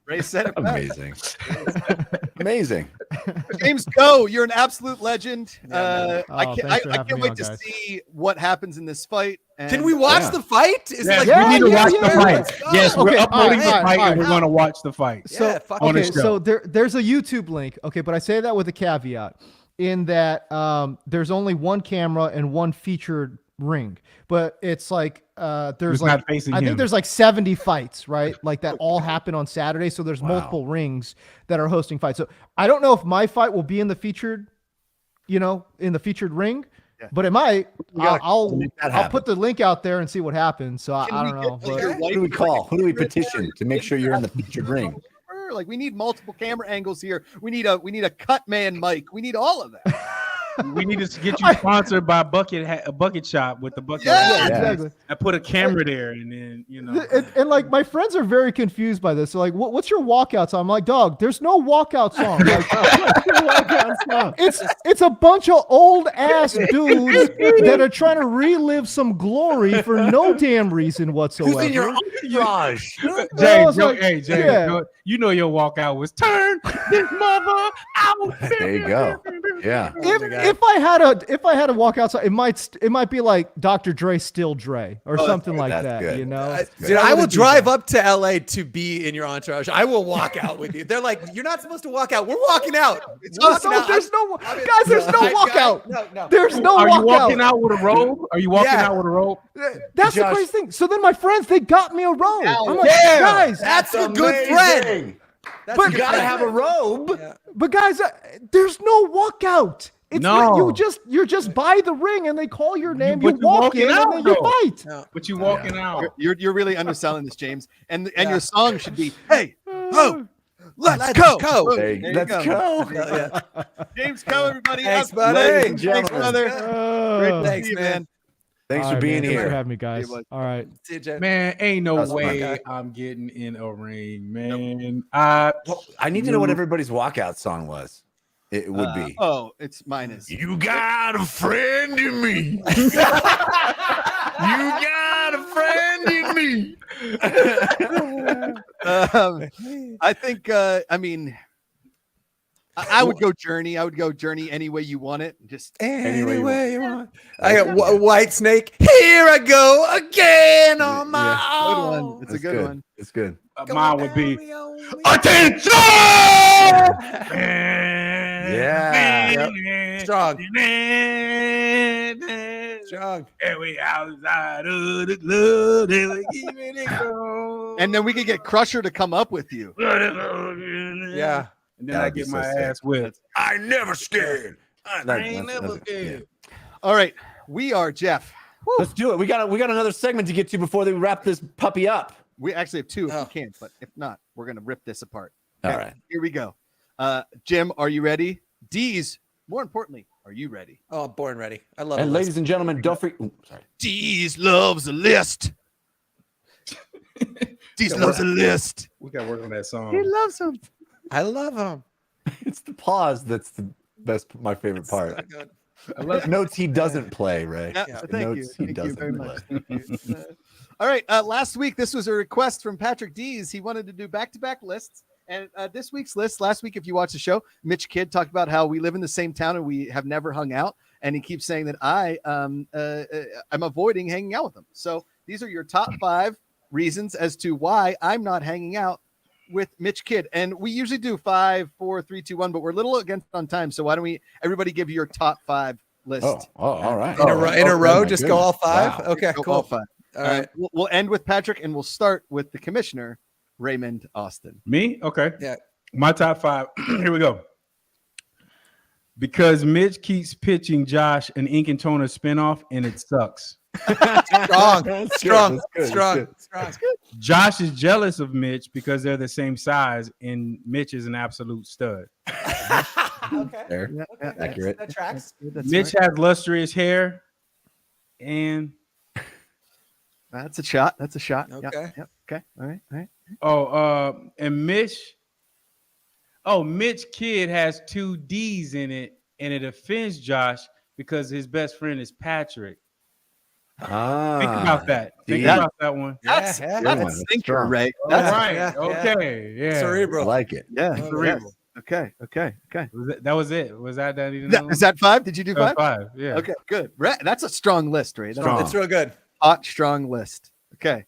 [SPEAKER 5] Ray said it.
[SPEAKER 2] Amazing. Amazing.
[SPEAKER 5] James, go! You're an absolute legend.
[SPEAKER 6] Oh,
[SPEAKER 5] I can't wait to
[SPEAKER 6] guys.
[SPEAKER 5] see what happens in this fight. And
[SPEAKER 4] Can we watch the fight? Is it like
[SPEAKER 3] we need to watch the fight.
[SPEAKER 4] Let's go.
[SPEAKER 3] Yes, we're
[SPEAKER 6] Okay,
[SPEAKER 3] uploading
[SPEAKER 6] all right,
[SPEAKER 3] the fight,
[SPEAKER 6] all
[SPEAKER 3] and
[SPEAKER 6] right.
[SPEAKER 3] we're gonna watch the fight.
[SPEAKER 4] Yeah, fuck
[SPEAKER 3] on the
[SPEAKER 6] Okay,
[SPEAKER 3] show.
[SPEAKER 6] so there's a YouTube link. Okay, but I say that with a caveat in that there's only one camera and one featured ring, but it's like there's
[SPEAKER 3] It's
[SPEAKER 6] like
[SPEAKER 3] not facing
[SPEAKER 6] I think
[SPEAKER 3] him.
[SPEAKER 6] there's like 70 fights, right? Like that all happen on Saturday. So there's multiple rings that are hosting fights. So I don't know if my fight will be in the featured, in the featured ring.
[SPEAKER 5] Yeah.
[SPEAKER 6] But it might. I'll
[SPEAKER 2] make that
[SPEAKER 6] I'll
[SPEAKER 2] happen.
[SPEAKER 6] put the link out there and see what happens. So I don't know. but-
[SPEAKER 2] Who do we call? Who do we petition to make sure you're in the featured ring?
[SPEAKER 5] Like we need multiple camera angles here. We need a cut man mic. We need all of that.
[SPEAKER 3] We need to get you sponsored by a bucket shop with the bucket.
[SPEAKER 5] Yeah,
[SPEAKER 6] exactly.
[SPEAKER 3] I put a camera there, and then
[SPEAKER 6] And like my friends are very confused by this. They're like, what's your walkout song? I'm like, dog, there's no walkout song. Like, it's a bunch of old ass dudes that are trying to relive some glory for no damn reason whatsoever.
[SPEAKER 2] Who's in your entourage?
[SPEAKER 3] James,
[SPEAKER 6] like,
[SPEAKER 3] hey James,
[SPEAKER 6] yeah.
[SPEAKER 3] you know your walkout was turn this mother out.
[SPEAKER 2] There you go. Yeah.
[SPEAKER 6] If I had a walkout song, it might be like Dr. Dre, Still Dre, or something like
[SPEAKER 2] that's
[SPEAKER 6] that.
[SPEAKER 2] good.
[SPEAKER 6] You know,
[SPEAKER 4] Dude, I will drive up to LA to be in your entourage. I will walk out with you. They're like, you're not supposed to walk out. We're walking out.
[SPEAKER 6] There's no walkout.
[SPEAKER 4] No.
[SPEAKER 6] There's no
[SPEAKER 3] Are you
[SPEAKER 6] walkout.
[SPEAKER 3] walking out with a robe? Are you walking
[SPEAKER 4] Yeah.
[SPEAKER 3] out with a robe?
[SPEAKER 6] That's the
[SPEAKER 2] Josh.
[SPEAKER 6] crazy thing. So then my friends, they got me a robe. I'm like,
[SPEAKER 4] Yeah.
[SPEAKER 6] guys,
[SPEAKER 4] That's a good friend. That's
[SPEAKER 6] But
[SPEAKER 4] a good
[SPEAKER 2] You gotta
[SPEAKER 4] friend.
[SPEAKER 2] have a robe.
[SPEAKER 4] Yeah.
[SPEAKER 6] but guys, there's no walkout. It's
[SPEAKER 3] No.
[SPEAKER 6] you're just by the ring and they call your name. You
[SPEAKER 3] but you
[SPEAKER 6] walk
[SPEAKER 3] walking
[SPEAKER 6] in
[SPEAKER 3] out,
[SPEAKER 6] and then you
[SPEAKER 3] though.
[SPEAKER 6] fight.
[SPEAKER 4] No.
[SPEAKER 3] But you walking out.
[SPEAKER 5] You're really underselling this, James. And
[SPEAKER 4] Yeah.
[SPEAKER 5] your song should be, "Hey, ho, let's go."
[SPEAKER 4] go.
[SPEAKER 2] There you
[SPEAKER 5] There
[SPEAKER 2] go.
[SPEAKER 5] you
[SPEAKER 2] Let's
[SPEAKER 5] go.
[SPEAKER 2] go.
[SPEAKER 4] Yeah.
[SPEAKER 5] James, go everybody.
[SPEAKER 4] Thanks,
[SPEAKER 5] Have-
[SPEAKER 4] buddy.
[SPEAKER 2] Ladies and
[SPEAKER 5] Thanks,
[SPEAKER 2] gentlemen.
[SPEAKER 5] brother. Great to
[SPEAKER 4] Thanks,
[SPEAKER 5] see you,
[SPEAKER 4] man.
[SPEAKER 2] Thanks
[SPEAKER 6] All
[SPEAKER 2] for
[SPEAKER 6] right,
[SPEAKER 2] being
[SPEAKER 6] man. Thanks for
[SPEAKER 2] here.
[SPEAKER 6] having me, guys.
[SPEAKER 5] bud.
[SPEAKER 6] All right.
[SPEAKER 4] See you, Jeff.
[SPEAKER 3] Man, ain't no
[SPEAKER 2] That's my
[SPEAKER 3] way
[SPEAKER 4] guy.
[SPEAKER 3] I'm getting in a ring, man.
[SPEAKER 2] Well, I need to know what everybody's walkout song was. It would be.
[SPEAKER 5] It's mine is.
[SPEAKER 2] You got a friend in me. You got a friend in me.
[SPEAKER 5] I think. I would go Journey. I would go Journey any way you want it. Just
[SPEAKER 2] Any way you
[SPEAKER 4] want. I got White Snake. Here I go again on my
[SPEAKER 5] good
[SPEAKER 4] own.
[SPEAKER 5] one. It's a
[SPEAKER 2] That's
[SPEAKER 5] good one.
[SPEAKER 2] It's good.
[SPEAKER 3] Mine would be
[SPEAKER 2] Attention!
[SPEAKER 3] Yeah.
[SPEAKER 4] Strong. Strong.
[SPEAKER 3] And we outside of the club, they were keeping it going.
[SPEAKER 5] And then we could get Crusher to come up with you.
[SPEAKER 4] Yeah.
[SPEAKER 3] And then I
[SPEAKER 2] That'd be
[SPEAKER 3] get
[SPEAKER 2] so
[SPEAKER 3] my
[SPEAKER 2] sick.
[SPEAKER 3] ass whipped.
[SPEAKER 2] I never scared.
[SPEAKER 3] I ain't never scared.
[SPEAKER 5] All right, we are Jeff.
[SPEAKER 2] Let's do it. We got another segment to get to before they wrap this puppy up.
[SPEAKER 5] We actually have two if
[SPEAKER 4] Oh.
[SPEAKER 5] we can, but if not, we're gonna rip this apart.
[SPEAKER 2] All
[SPEAKER 5] Okay,
[SPEAKER 2] right.
[SPEAKER 5] here we go. Jim, are you ready? Dees, more importantly, are you ready?
[SPEAKER 4] Oh, I'm born ready. I love
[SPEAKER 2] And
[SPEAKER 4] it.
[SPEAKER 2] ladies and gentlemen, don't forget. Sorry.
[SPEAKER 5] Dees loves a list. Dees loves a list.
[SPEAKER 3] We got to work on that
[SPEAKER 5] He
[SPEAKER 3] song.
[SPEAKER 5] loves them.
[SPEAKER 4] I love him.
[SPEAKER 2] It's the pause that's the best, my favorite part.
[SPEAKER 3] I love
[SPEAKER 2] Notes he doesn't play, Ray.
[SPEAKER 5] Yeah,
[SPEAKER 4] Yeah.
[SPEAKER 5] thank you.
[SPEAKER 2] Notes he
[SPEAKER 5] Thank you
[SPEAKER 2] doesn't
[SPEAKER 5] very
[SPEAKER 2] play.
[SPEAKER 5] much. All right. Last week, this was a request from Patrick Dees. He wanted to do back-to-back lists. And this week's list, last week, if you watched the show, Mitch Kidd talked about how we live in the same town and we have never hung out. And he keeps saying that I'm avoiding hanging out with him. So these are your top 5 reasons as to why I'm not hanging out with Mitch Kidd. And we usually do 5, 4, 3, 2, 1, but we're a little against on time. So why don't we everybody give your top 5 list?
[SPEAKER 2] All right.
[SPEAKER 4] In a row,
[SPEAKER 2] my
[SPEAKER 4] just go all
[SPEAKER 2] goodness.
[SPEAKER 4] 5.
[SPEAKER 2] Wow.
[SPEAKER 4] Okay,
[SPEAKER 5] Go
[SPEAKER 4] cool.
[SPEAKER 5] all 5.
[SPEAKER 4] All right.
[SPEAKER 5] We'll end with Patrick and we'll start with the commissioner, Raymond Austin.
[SPEAKER 3] Me? Okay.
[SPEAKER 4] Yeah.
[SPEAKER 3] My top 5. Here we go. Because Mitch keeps pitching Josh an Ink and Toner spinoff, and it sucks.
[SPEAKER 4] Strong.
[SPEAKER 2] That's
[SPEAKER 4] Strong.
[SPEAKER 2] good. That's good.
[SPEAKER 4] Strong.
[SPEAKER 2] That's
[SPEAKER 4] Strong.
[SPEAKER 3] Josh is jealous of Mitch because they're the same size, and Mitch is an absolute stud.
[SPEAKER 4] Okay.
[SPEAKER 2] Fair.
[SPEAKER 5] Yeah,
[SPEAKER 2] Accurate.
[SPEAKER 4] That tracks.
[SPEAKER 3] Mitch has lustrous hair, and
[SPEAKER 5] That's a shot. That's a shot. Yep,
[SPEAKER 4] Okay.
[SPEAKER 5] yep, okay. All right.
[SPEAKER 3] and Mitch Kidd has 2 D's in it, and it offends Josh because his best friend is Patrick. Think about that. Think
[SPEAKER 5] Yeah.
[SPEAKER 3] about that one.
[SPEAKER 5] That's
[SPEAKER 4] Yeah.
[SPEAKER 2] Good one.
[SPEAKER 5] that's
[SPEAKER 2] That's
[SPEAKER 5] thinker,
[SPEAKER 2] strong.
[SPEAKER 5] Ray.
[SPEAKER 3] All
[SPEAKER 5] That's
[SPEAKER 3] right.
[SPEAKER 4] yeah,
[SPEAKER 3] Okay. Yeah.
[SPEAKER 2] I
[SPEAKER 4] Cerebral.
[SPEAKER 2] like it.
[SPEAKER 5] yeah.
[SPEAKER 3] Cerebral.
[SPEAKER 5] Okay.
[SPEAKER 3] That was it. Was that even?
[SPEAKER 5] Is that 5? Did you do 5?
[SPEAKER 3] 5? Yeah.
[SPEAKER 5] Okay, good. That's a strong list, Ray. That's
[SPEAKER 2] Strong.
[SPEAKER 5] a
[SPEAKER 4] It's real good.
[SPEAKER 5] hot, strong list. Okay.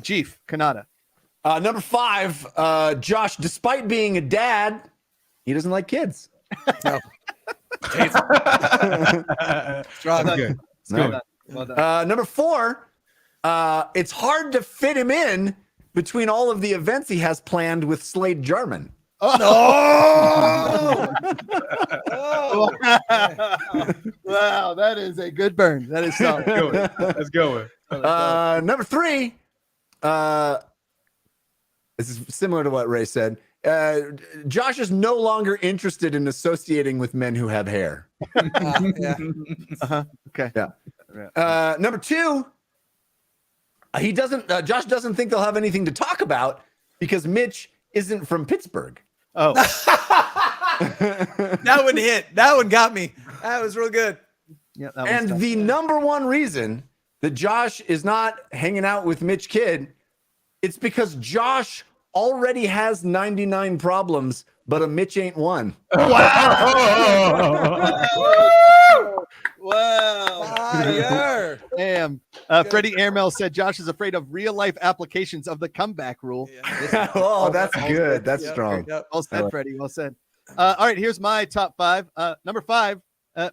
[SPEAKER 5] Chief Kanata.
[SPEAKER 2] Number 5, Josh, despite being a dad, he doesn't like kids.
[SPEAKER 4] No. Strong.
[SPEAKER 3] That's good. It's
[SPEAKER 2] No.
[SPEAKER 3] good.
[SPEAKER 5] Well done.
[SPEAKER 2] Number 4, it's hard to fit him in between all of the events he has planned with Slade Jarman.
[SPEAKER 4] Oh! Oh!
[SPEAKER 5] Wow, that is a good burn. That is solid.
[SPEAKER 3] Let's go.
[SPEAKER 2] Number 3, this is similar to what Ray said. Josh is no longer interested in associating with men who have hair.
[SPEAKER 4] Yeah.
[SPEAKER 5] Okay.
[SPEAKER 2] Yeah. Number 2, he doesn't. Josh doesn't think they'll have anything to talk about because Mitch isn't from Pittsburgh.
[SPEAKER 5] Oh,
[SPEAKER 4] That one hit. That one got me. That was real good.
[SPEAKER 5] yeah. That one's
[SPEAKER 2] And
[SPEAKER 5] tough.
[SPEAKER 2] the number 1 reason that Josh is not hanging out with Mitch Kidd, it's because Josh already has 99 problems, but a Mitch ain't one.
[SPEAKER 5] Wow.
[SPEAKER 4] Fire.
[SPEAKER 5] Damn. Freddie Airmel said Josh is afraid of real life applications of the comeback rule.
[SPEAKER 2] Oh, that's good. That's
[SPEAKER 4] Yep.
[SPEAKER 2] strong.
[SPEAKER 4] Yep.
[SPEAKER 5] Well said, Freddie. Well said. All right, here's my top 5. Number 5,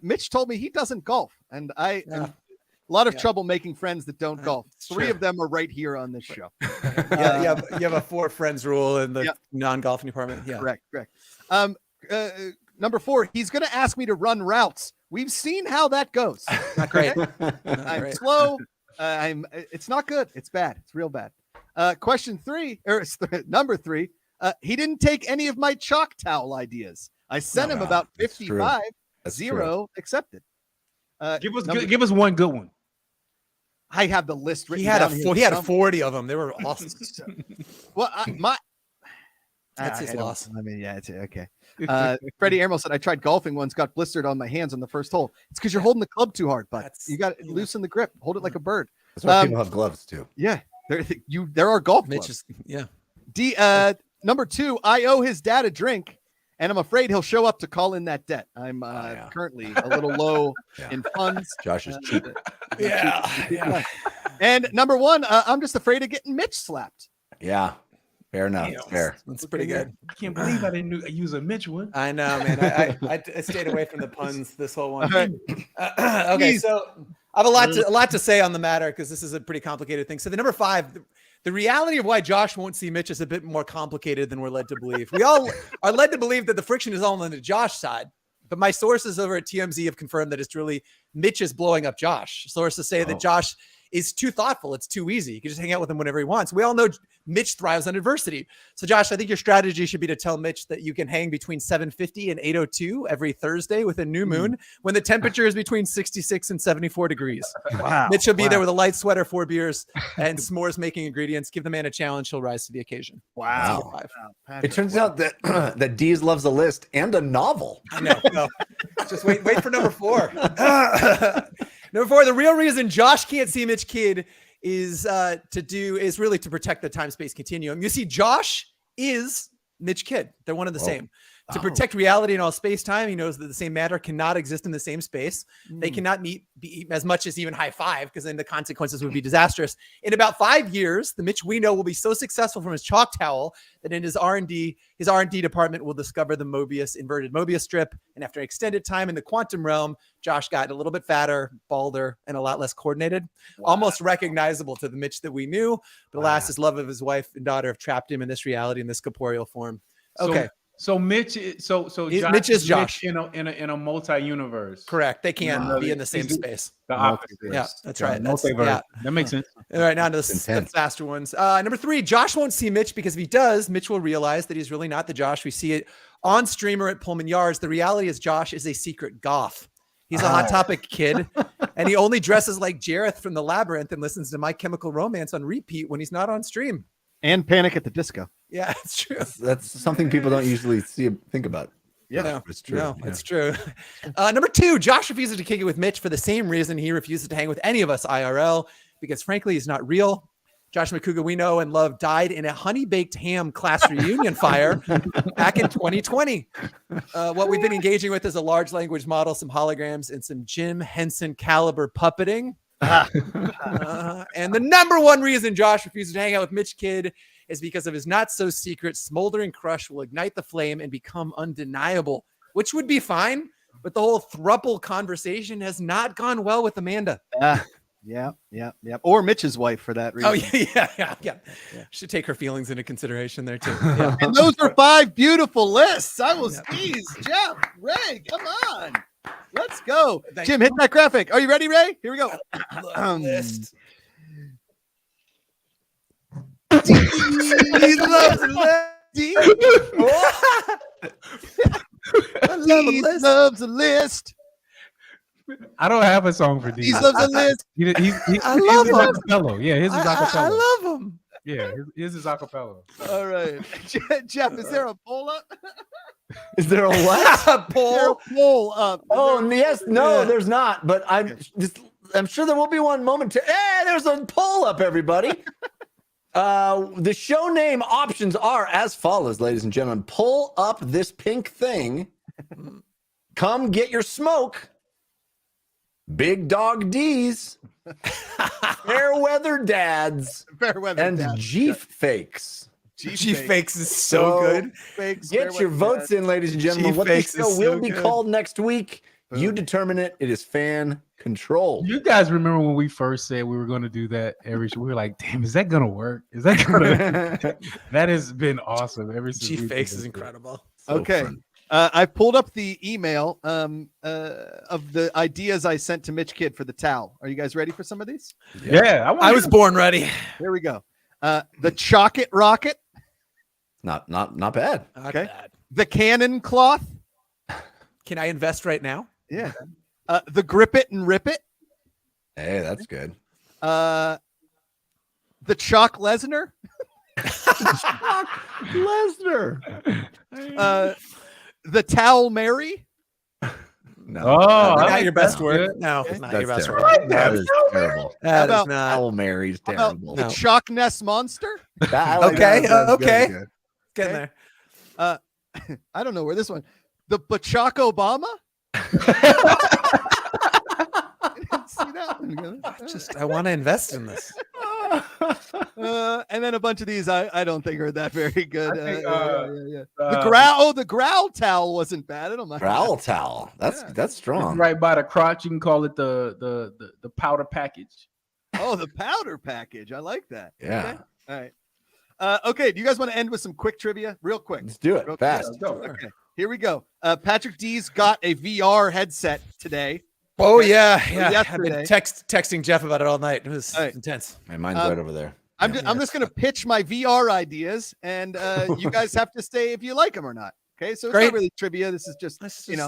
[SPEAKER 5] Mitch told me he doesn't golf, and I am a lot of trouble making friends that don't golf.
[SPEAKER 4] It's
[SPEAKER 5] 3
[SPEAKER 4] true.
[SPEAKER 5] of them are right here on this show.
[SPEAKER 4] Yeah, you have a 4 friends rule in the
[SPEAKER 5] Yep.
[SPEAKER 4] non-golfing department. Yeah.
[SPEAKER 5] Correct. Number 4, he's going to ask me to run routes. We've seen how that goes.
[SPEAKER 4] Not great.
[SPEAKER 5] I'm
[SPEAKER 4] Great.
[SPEAKER 5] slow. It's not good. It's bad. It's real bad. Question 3 or number 3. He didn't take any of my chalk towel ideas. I sent him about
[SPEAKER 2] that's true.
[SPEAKER 5] 55.
[SPEAKER 2] That's
[SPEAKER 5] 0 accepted.
[SPEAKER 3] Give us
[SPEAKER 5] Number-
[SPEAKER 3] give us one good one.
[SPEAKER 5] I have the list written
[SPEAKER 4] He had
[SPEAKER 5] down here
[SPEAKER 4] he had
[SPEAKER 5] somewhere.
[SPEAKER 4] 40 of them. They were awesome.
[SPEAKER 5] Well,
[SPEAKER 4] That's his
[SPEAKER 5] I don't-
[SPEAKER 4] loss.
[SPEAKER 5] I mean, yeah, it's okay. Freddie Airmel said I tried golfing once, got blistered on my hands on the first hole. It's because you're holding the club too hard, but
[SPEAKER 4] That's-
[SPEAKER 5] you got to loosen the grip, hold it like a bird.
[SPEAKER 2] That's why people have gloves too.
[SPEAKER 5] Yeah, there are golf
[SPEAKER 4] Mitch
[SPEAKER 5] clubs.
[SPEAKER 4] is
[SPEAKER 5] Number 2, I owe his dad a drink, and I'm afraid he'll show up to call in that debt. I'm
[SPEAKER 2] yeah.
[SPEAKER 5] currently a little low
[SPEAKER 2] Yeah.
[SPEAKER 5] in funds.
[SPEAKER 2] Josh is cheap.
[SPEAKER 4] yeah.
[SPEAKER 5] And number 1, I'm just afraid of getting Mitch slapped.
[SPEAKER 2] Yeah. Fair enough. Fair.
[SPEAKER 4] That's pretty good.
[SPEAKER 3] I can't believe I didn't use a Mitch one.
[SPEAKER 4] I know, man. I stayed away from the puns this whole one.
[SPEAKER 5] All right.
[SPEAKER 4] Okay,
[SPEAKER 5] Please.
[SPEAKER 4] so I have a lot to say on the matter because this is a pretty complicated thing. So the number 5, the reality of why Josh won't see Mitch is a bit more complicated than we're led to believe. We all are led to believe that the friction is all on the Josh side, but my sources over at TMZ have confirmed that it's really Mitch is blowing up Josh. Sources say that Josh is too thoughtful. It's too easy. You can just hang out with him whenever he wants. We all know Mitch thrives on adversity. So Josh, I think your strategy should be to tell Mitch that you can hang between 750 and 802 every Thursday with a new moon when the temperature is between 66 and 74 degrees.
[SPEAKER 5] Wow.
[SPEAKER 4] Mitch will be there with a light sweater, 4 beers, and s'mores making ingredients. Give the man a challenge. He'll rise to the occasion.
[SPEAKER 5] Wow.
[SPEAKER 2] It turns out that that Dees loves a list and a novel.
[SPEAKER 4] I know. No. Just wait for number 4. Number 4, the real reason Josh can't see Mitch Kidd is really to protect the time-space continuum. You see, Josh is Mitch Kidd. They're one and the same. To protect reality in all space-time, he knows that the same matter cannot exist in the same space. They cannot be as much as even high five, because then the consequences would be disastrous. In about 5 years, the Mitch we know will be so successful from his chalk towel that in his R&D department will discover the inverted Mobius strip. And after extended time in the quantum realm, Josh got a little bit fatter, balder, and a lot less coordinated. Almost recognizable to the Mitch that we knew. But alas, his love of his wife and daughter have trapped him in this reality, in this corporeal form. Okay.
[SPEAKER 3] So Mitch,
[SPEAKER 4] Mitch is Josh
[SPEAKER 3] in a multi-universe.
[SPEAKER 4] Correct. They can't be in the same space.
[SPEAKER 3] The opposite.
[SPEAKER 4] Yeah, that's right.
[SPEAKER 3] Multiverse. That makes sense.
[SPEAKER 4] All right, now to the faster ones. Number 3, Josh won't see Mitch because if he does, Mitch will realize that he's really not the Josh we see it on streamer at Pullman Yards. The reality is Josh is a secret goth. He's a Hot Topic kid, and he only dresses like Jareth from The Labyrinth and listens to My Chemical Romance on repeat when he's not on stream.
[SPEAKER 5] And Panic at the Disco.
[SPEAKER 4] Yeah, it's true.
[SPEAKER 2] That's something people don't usually think about.
[SPEAKER 5] Yeah,
[SPEAKER 4] no,
[SPEAKER 2] it's true.
[SPEAKER 4] No, it's true. Number 2, Josh refuses to kick it with Mitch for the same reason he refuses to hang with any of us IRL, because frankly, he's not real. Josh Macuga, we know and love, died in a honey-baked ham class reunion fire back in 2020. What we've been engaging with is a large language model, some holograms, and some Jim Henson caliber puppeting. And the number 1 reason Josh refuses to hang out with Mitch Kidd is because of his not-so-secret smoldering crush will ignite the flame and become undeniable, which would be fine, but the whole thruple conversation has not gone well with Amanda.
[SPEAKER 5] Yeah. Or Mitch's wife for that reason.
[SPEAKER 4] Oh, yeah. Should take her feelings into consideration there, too. Yeah.
[SPEAKER 5] And those are 5 beautiful lists. I will squeeze. Jeff, Ray, come on. Let's go. Jim, hit that graphic. Are you ready, Ray? Here we go.
[SPEAKER 4] List.
[SPEAKER 5] He loves a list.
[SPEAKER 3] I don't have a song for Dees.
[SPEAKER 5] He loves a list.
[SPEAKER 4] I love him.
[SPEAKER 3] Acapella. Yeah, his is acapella.
[SPEAKER 4] I love him.
[SPEAKER 3] Yeah, his is acapella.
[SPEAKER 5] All right. Jeff, is there a poll up?
[SPEAKER 2] Is there a what?
[SPEAKER 5] Poll up.
[SPEAKER 2] Yes. No, there's not. But I'm sure there will be one moment. Hey, there's a poll up, everybody. The show name options are as follows, ladies and gentlemen. Pull up this pink thing. Come get your smoke. Big Dog Dees. Fairweather Dads. And Jeef Fakes.
[SPEAKER 4] G Fakes is so good.
[SPEAKER 2] Get your votes in, ladies and gentlemen. What this show will be called next week. You determine it. It is fan controlled.
[SPEAKER 3] You guys remember when we first said we were going to do that every show? We were like, damn, is that going to work? Is that going to That has been awesome. Ever since
[SPEAKER 4] G Fakes is incredible.
[SPEAKER 5] Okay. I pulled up the email of the ideas I sent to Mitch Kidd for the towel. Are you guys ready for some of these?
[SPEAKER 3] Yeah,
[SPEAKER 4] I was born ready.
[SPEAKER 5] Here we go. The Chocket Rocket.
[SPEAKER 2] Not bad.
[SPEAKER 5] Okay. Bad. The Cannon Cloth.
[SPEAKER 4] Can I invest right now?
[SPEAKER 5] Yeah. The Grip It and Rip It.
[SPEAKER 2] Hey, that's good.
[SPEAKER 5] The Chalk Lesnar. The Towel Mary.
[SPEAKER 2] No.
[SPEAKER 4] Not your best work. No, not your best work.
[SPEAKER 2] That is terrible.
[SPEAKER 4] That is not.
[SPEAKER 2] Towel Mary's terrible.
[SPEAKER 5] The Chalk Nest Monster.
[SPEAKER 4] Okay. Getting there.
[SPEAKER 5] I don't know where this one. The Bachak Obama. I didn't see that one.
[SPEAKER 4] I want to invest in this.
[SPEAKER 5] And then a bunch of these I don't think are that very good.
[SPEAKER 3] I think,
[SPEAKER 5] The growl towel wasn't bad. I don't mind.
[SPEAKER 2] Growl towel. That's strong.
[SPEAKER 3] Right by the crotch, you can call it the powder package.
[SPEAKER 5] Oh, the powder package. I like that.
[SPEAKER 2] Yeah.
[SPEAKER 5] Okay. All right. Okay. Do you guys want to end with some quick trivia? Real quick.
[SPEAKER 2] Let's do it
[SPEAKER 5] Real
[SPEAKER 2] fast.
[SPEAKER 5] quick. Okay. Here we go. Patrick Dees got a VR headset today.
[SPEAKER 4] Oh yeah. I've been
[SPEAKER 5] Yesterday.
[SPEAKER 4] texting Jeff about it all night. It was intense.
[SPEAKER 2] My mind's right over there.
[SPEAKER 5] I'm just going to pitch my VR ideas, and you guys have to say if you like them or not. Okay, so it's
[SPEAKER 4] Great.
[SPEAKER 5] not really trivia. This is just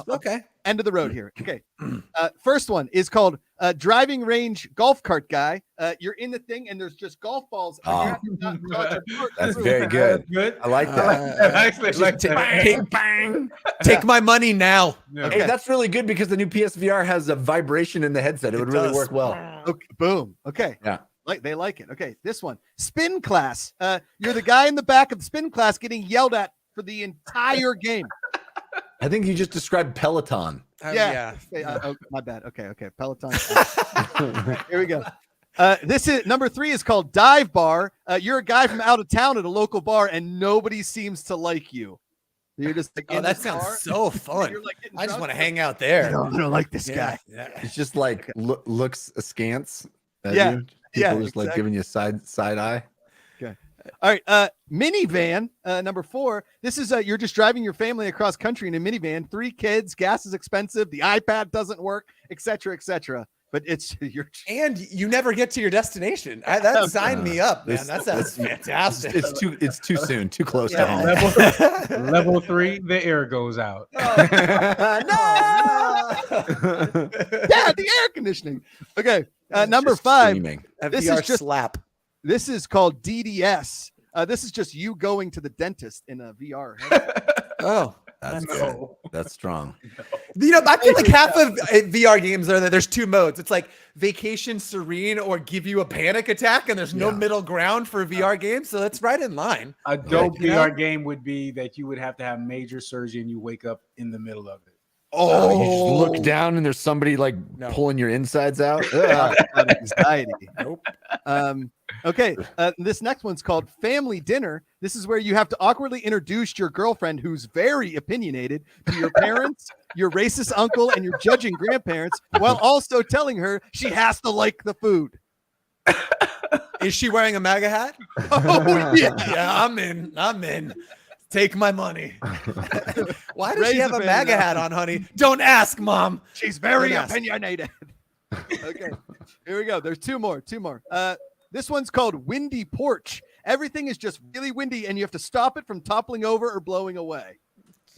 [SPEAKER 4] okay.
[SPEAKER 5] end of the road here. Okay, first one is called driving range golf cart guy. You're in the thing, and there's just golf balls.
[SPEAKER 2] Oh. That's very good.
[SPEAKER 3] Good.
[SPEAKER 2] I like that.
[SPEAKER 3] I actually like that.
[SPEAKER 4] Take my money now.
[SPEAKER 3] Yeah.
[SPEAKER 2] Hey, that's really good because the new PSVR has a vibration in the headset. It would really
[SPEAKER 4] does.
[SPEAKER 2] work well.
[SPEAKER 5] Okay, boom. Okay.
[SPEAKER 2] Yeah.
[SPEAKER 5] They like it. Okay, this one spin class. You're the guy in the back of the spin class getting yelled at for the entire game.
[SPEAKER 2] I think you just described Peloton.
[SPEAKER 5] Yeah. Okay, my bad. Okay. Peloton. Here we go. This is number 3 is called dive bar. You're a guy from out of town at a local bar, and nobody seems to like you. You're just like, in
[SPEAKER 4] that
[SPEAKER 5] this
[SPEAKER 4] sounds
[SPEAKER 5] bar,
[SPEAKER 4] so
[SPEAKER 5] and
[SPEAKER 4] fun.
[SPEAKER 5] you're, like, getting
[SPEAKER 4] I just
[SPEAKER 5] drunk.
[SPEAKER 4] want to hang out there.
[SPEAKER 5] I don't like this guy.
[SPEAKER 4] Yeah.
[SPEAKER 2] It's just like looks askance. at
[SPEAKER 5] Yeah.
[SPEAKER 2] you. People just like
[SPEAKER 5] exactly.
[SPEAKER 2] giving you side eye.
[SPEAKER 5] All right, minivan, number 4. This is you're just driving your family across country in a minivan. 3 kids, gas is expensive, the iPad doesn't work, etc., etc. But it's
[SPEAKER 4] And you never get to your destination. That signed me up, man. That sounds fantastic.
[SPEAKER 2] It's too soon, too close to
[SPEAKER 4] Yeah.
[SPEAKER 2] home.
[SPEAKER 3] Level 3, the air goes out.
[SPEAKER 5] yeah, the air conditioning. Okay, number
[SPEAKER 2] Just
[SPEAKER 5] 5.
[SPEAKER 2] screaming.
[SPEAKER 5] This
[SPEAKER 4] FDR
[SPEAKER 5] is just
[SPEAKER 4] slap.
[SPEAKER 5] This is called DDS. This is just you going to the dentist in a VR headset.
[SPEAKER 4] Oh,
[SPEAKER 2] That's good. That's strong.
[SPEAKER 4] you know, I feel like half of VR games are that there's 2 modes. It's like vacation serene or give you a panic attack, and there's no middle ground for VR games. So that's right in line.
[SPEAKER 3] A dope
[SPEAKER 4] You know?
[SPEAKER 3] VR game would be that you would have to have major surgery and you wake up in the middle of it.
[SPEAKER 2] Oh, you just look down and there's somebody like pulling your insides out.
[SPEAKER 5] Anxiety.
[SPEAKER 4] Nope.
[SPEAKER 5] Okay, this next one's called Family Dinner. This is where you have to awkwardly introduce your girlfriend, who's very opinionated, to your parents, your racist uncle, and your judging grandparents, while also telling her she has to like the food.
[SPEAKER 4] Is she wearing a MAGA hat?
[SPEAKER 5] Oh, yeah.
[SPEAKER 4] Yeah, I'm in. Take my money. Why does
[SPEAKER 5] Raise
[SPEAKER 4] she have
[SPEAKER 5] the
[SPEAKER 4] a
[SPEAKER 5] family
[SPEAKER 4] MAGA
[SPEAKER 5] now.
[SPEAKER 4] hat on, honey? Don't ask, Mom.
[SPEAKER 5] She's very
[SPEAKER 4] Don't ask.
[SPEAKER 5] opinionated. Okay, here we go. There's two more. This one's called Windy Porch. Everything is just really windy, and you have to stop it from toppling over or blowing away.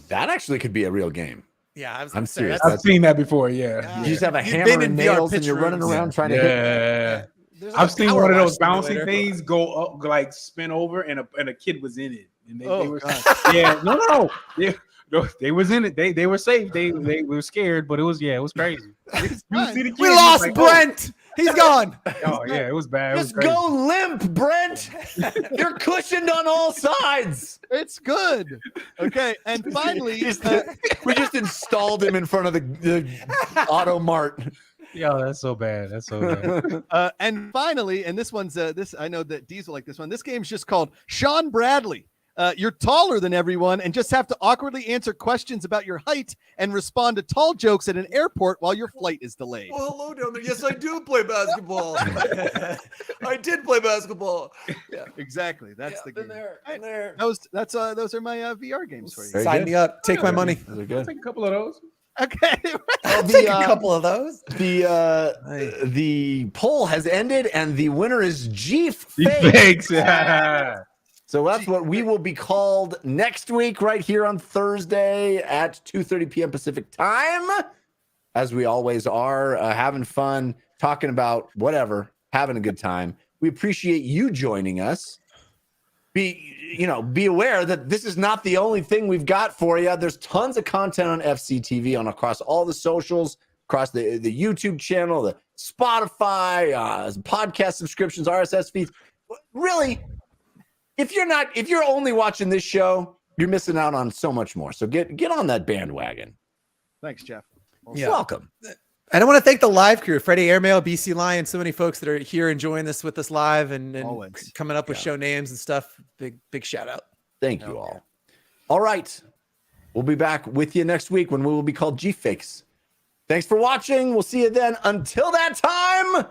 [SPEAKER 2] That actually could be a real game.
[SPEAKER 4] Yeah, I was
[SPEAKER 2] I'm
[SPEAKER 4] gonna say,
[SPEAKER 2] serious.
[SPEAKER 3] I've seen that before. Yeah.
[SPEAKER 2] You just have a
[SPEAKER 4] You've
[SPEAKER 2] hammer
[SPEAKER 4] been
[SPEAKER 2] and
[SPEAKER 4] in VR
[SPEAKER 2] nails and
[SPEAKER 4] pitch
[SPEAKER 2] you're running
[SPEAKER 4] rooms.
[SPEAKER 2] around trying to hit.
[SPEAKER 3] Yeah.
[SPEAKER 4] There's like
[SPEAKER 3] I've
[SPEAKER 4] a
[SPEAKER 3] seen
[SPEAKER 4] power
[SPEAKER 3] one of
[SPEAKER 4] wash
[SPEAKER 3] those bouncy
[SPEAKER 4] simulator.
[SPEAKER 3] things go up, like spin over, and a kid was in it. And they
[SPEAKER 5] Oh,
[SPEAKER 3] were,
[SPEAKER 5] God.
[SPEAKER 3] yeah, no. They was in it. They were safe. They were scared, but it was crazy. You see the kid,
[SPEAKER 4] We
[SPEAKER 3] he was
[SPEAKER 4] lost
[SPEAKER 3] like,
[SPEAKER 4] Brent. He's gone.
[SPEAKER 3] Oh yeah, it was bad. It was
[SPEAKER 2] Just
[SPEAKER 3] crazy.
[SPEAKER 2] go limp, Brent. You're cushioned on all sides.
[SPEAKER 5] It's good. Okay, and finally,
[SPEAKER 2] We just installed him in front of the Auto Mart.
[SPEAKER 3] Yo, that's so bad. That's so bad.
[SPEAKER 5] and finally, and this one's this. I know that Dees will like this one. This game's just called Sean Bradley. You're taller than everyone and just have to awkwardly answer questions about your height and respond to tall jokes at an airport while your flight is delayed.
[SPEAKER 4] Well, hello down there. Yes, I do play basketball. I did play basketball. Yeah,
[SPEAKER 5] Exactly. That's the game.
[SPEAKER 4] been there.
[SPEAKER 5] Those are my VR games for you.
[SPEAKER 2] Very
[SPEAKER 4] Sign
[SPEAKER 2] good.
[SPEAKER 4] me up. Take my money.
[SPEAKER 2] Those are
[SPEAKER 3] I'll
[SPEAKER 2] good.
[SPEAKER 3] take a couple of those.
[SPEAKER 5] Okay.
[SPEAKER 4] I'll take a couple of those.
[SPEAKER 2] The poll has ended and the winner is Jeef
[SPEAKER 3] He
[SPEAKER 2] Fakes.
[SPEAKER 3] fakes.
[SPEAKER 2] So that's what we will be called next week, right here on Thursday at 2:30 p.m. Pacific time, as we always are, having fun, talking about whatever, having a good time. We appreciate you joining us. Be aware that this is not the only thing we've got for you. There's tons of content on FCTV across all the socials, across the YouTube channel, the Spotify, podcast subscriptions, RSS feeds. Really. If you're only watching this show, you're missing out on so much more. So get on that bandwagon.
[SPEAKER 5] Thanks, Jeff.
[SPEAKER 2] You're welcome.
[SPEAKER 4] And I want to thank the live crew, Freddie Airmail, BC Lion, so many folks that are here enjoying this with us live and
[SPEAKER 5] Always.
[SPEAKER 4] coming up with show names and stuff. Big shout out.
[SPEAKER 2] Thank you all. All right. We'll be back with you next week when we will be called G-Fakes. Thanks for watching. We'll see you then. Until that time,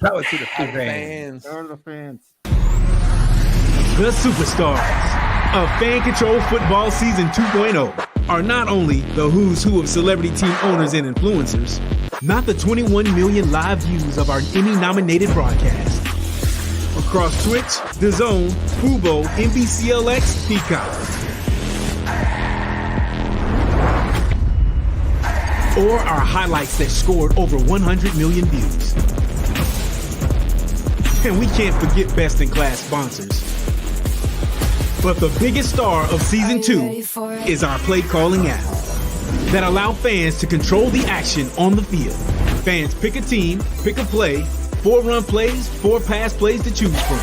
[SPEAKER 3] Power to the fans.
[SPEAKER 5] The fans.
[SPEAKER 1] The superstars of Fan Control Football Season 2.0 are not only the who's who of celebrity team owners and influencers, not the 21 million live views of our Emmy-nominated broadcast. Across Twitch, DAZN, Fubo, NBCLX, Peacock. Or our highlights that scored over 100 million views. And we can't forget best-in-class sponsors. But the biggest star of Season 2 is our play calling app that allow fans to control the action on the field. Fans pick a team, pick a play, 4 run plays, 4 pass plays to choose from.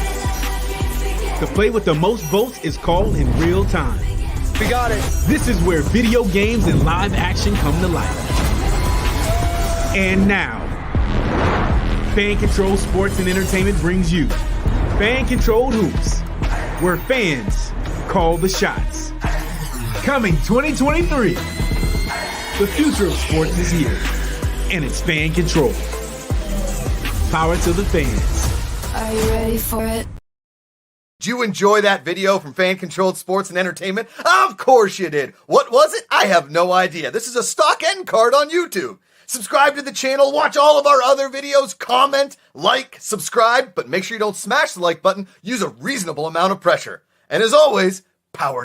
[SPEAKER 1] The play with the most votes is called in real time.
[SPEAKER 7] We got it.
[SPEAKER 1] This is where video games and live action come to life. And now, Fan Control Sports and Entertainment brings you Fan Controlled Hoops, where fans call the shots. Coming 2023, the future of sports is here, and it's fan control. Power to the fans.
[SPEAKER 8] Are you ready for it?
[SPEAKER 9] Did you enjoy that video from Fan Controlled Sports and Entertainment? Of course you did. What was it? I have no idea. This is a stock end card on YouTube. Subscribe to the channel, watch all of our other videos, comment, like, subscribe, but make sure you don't smash the like button. Use a reasonable amount of pressure. And as always, power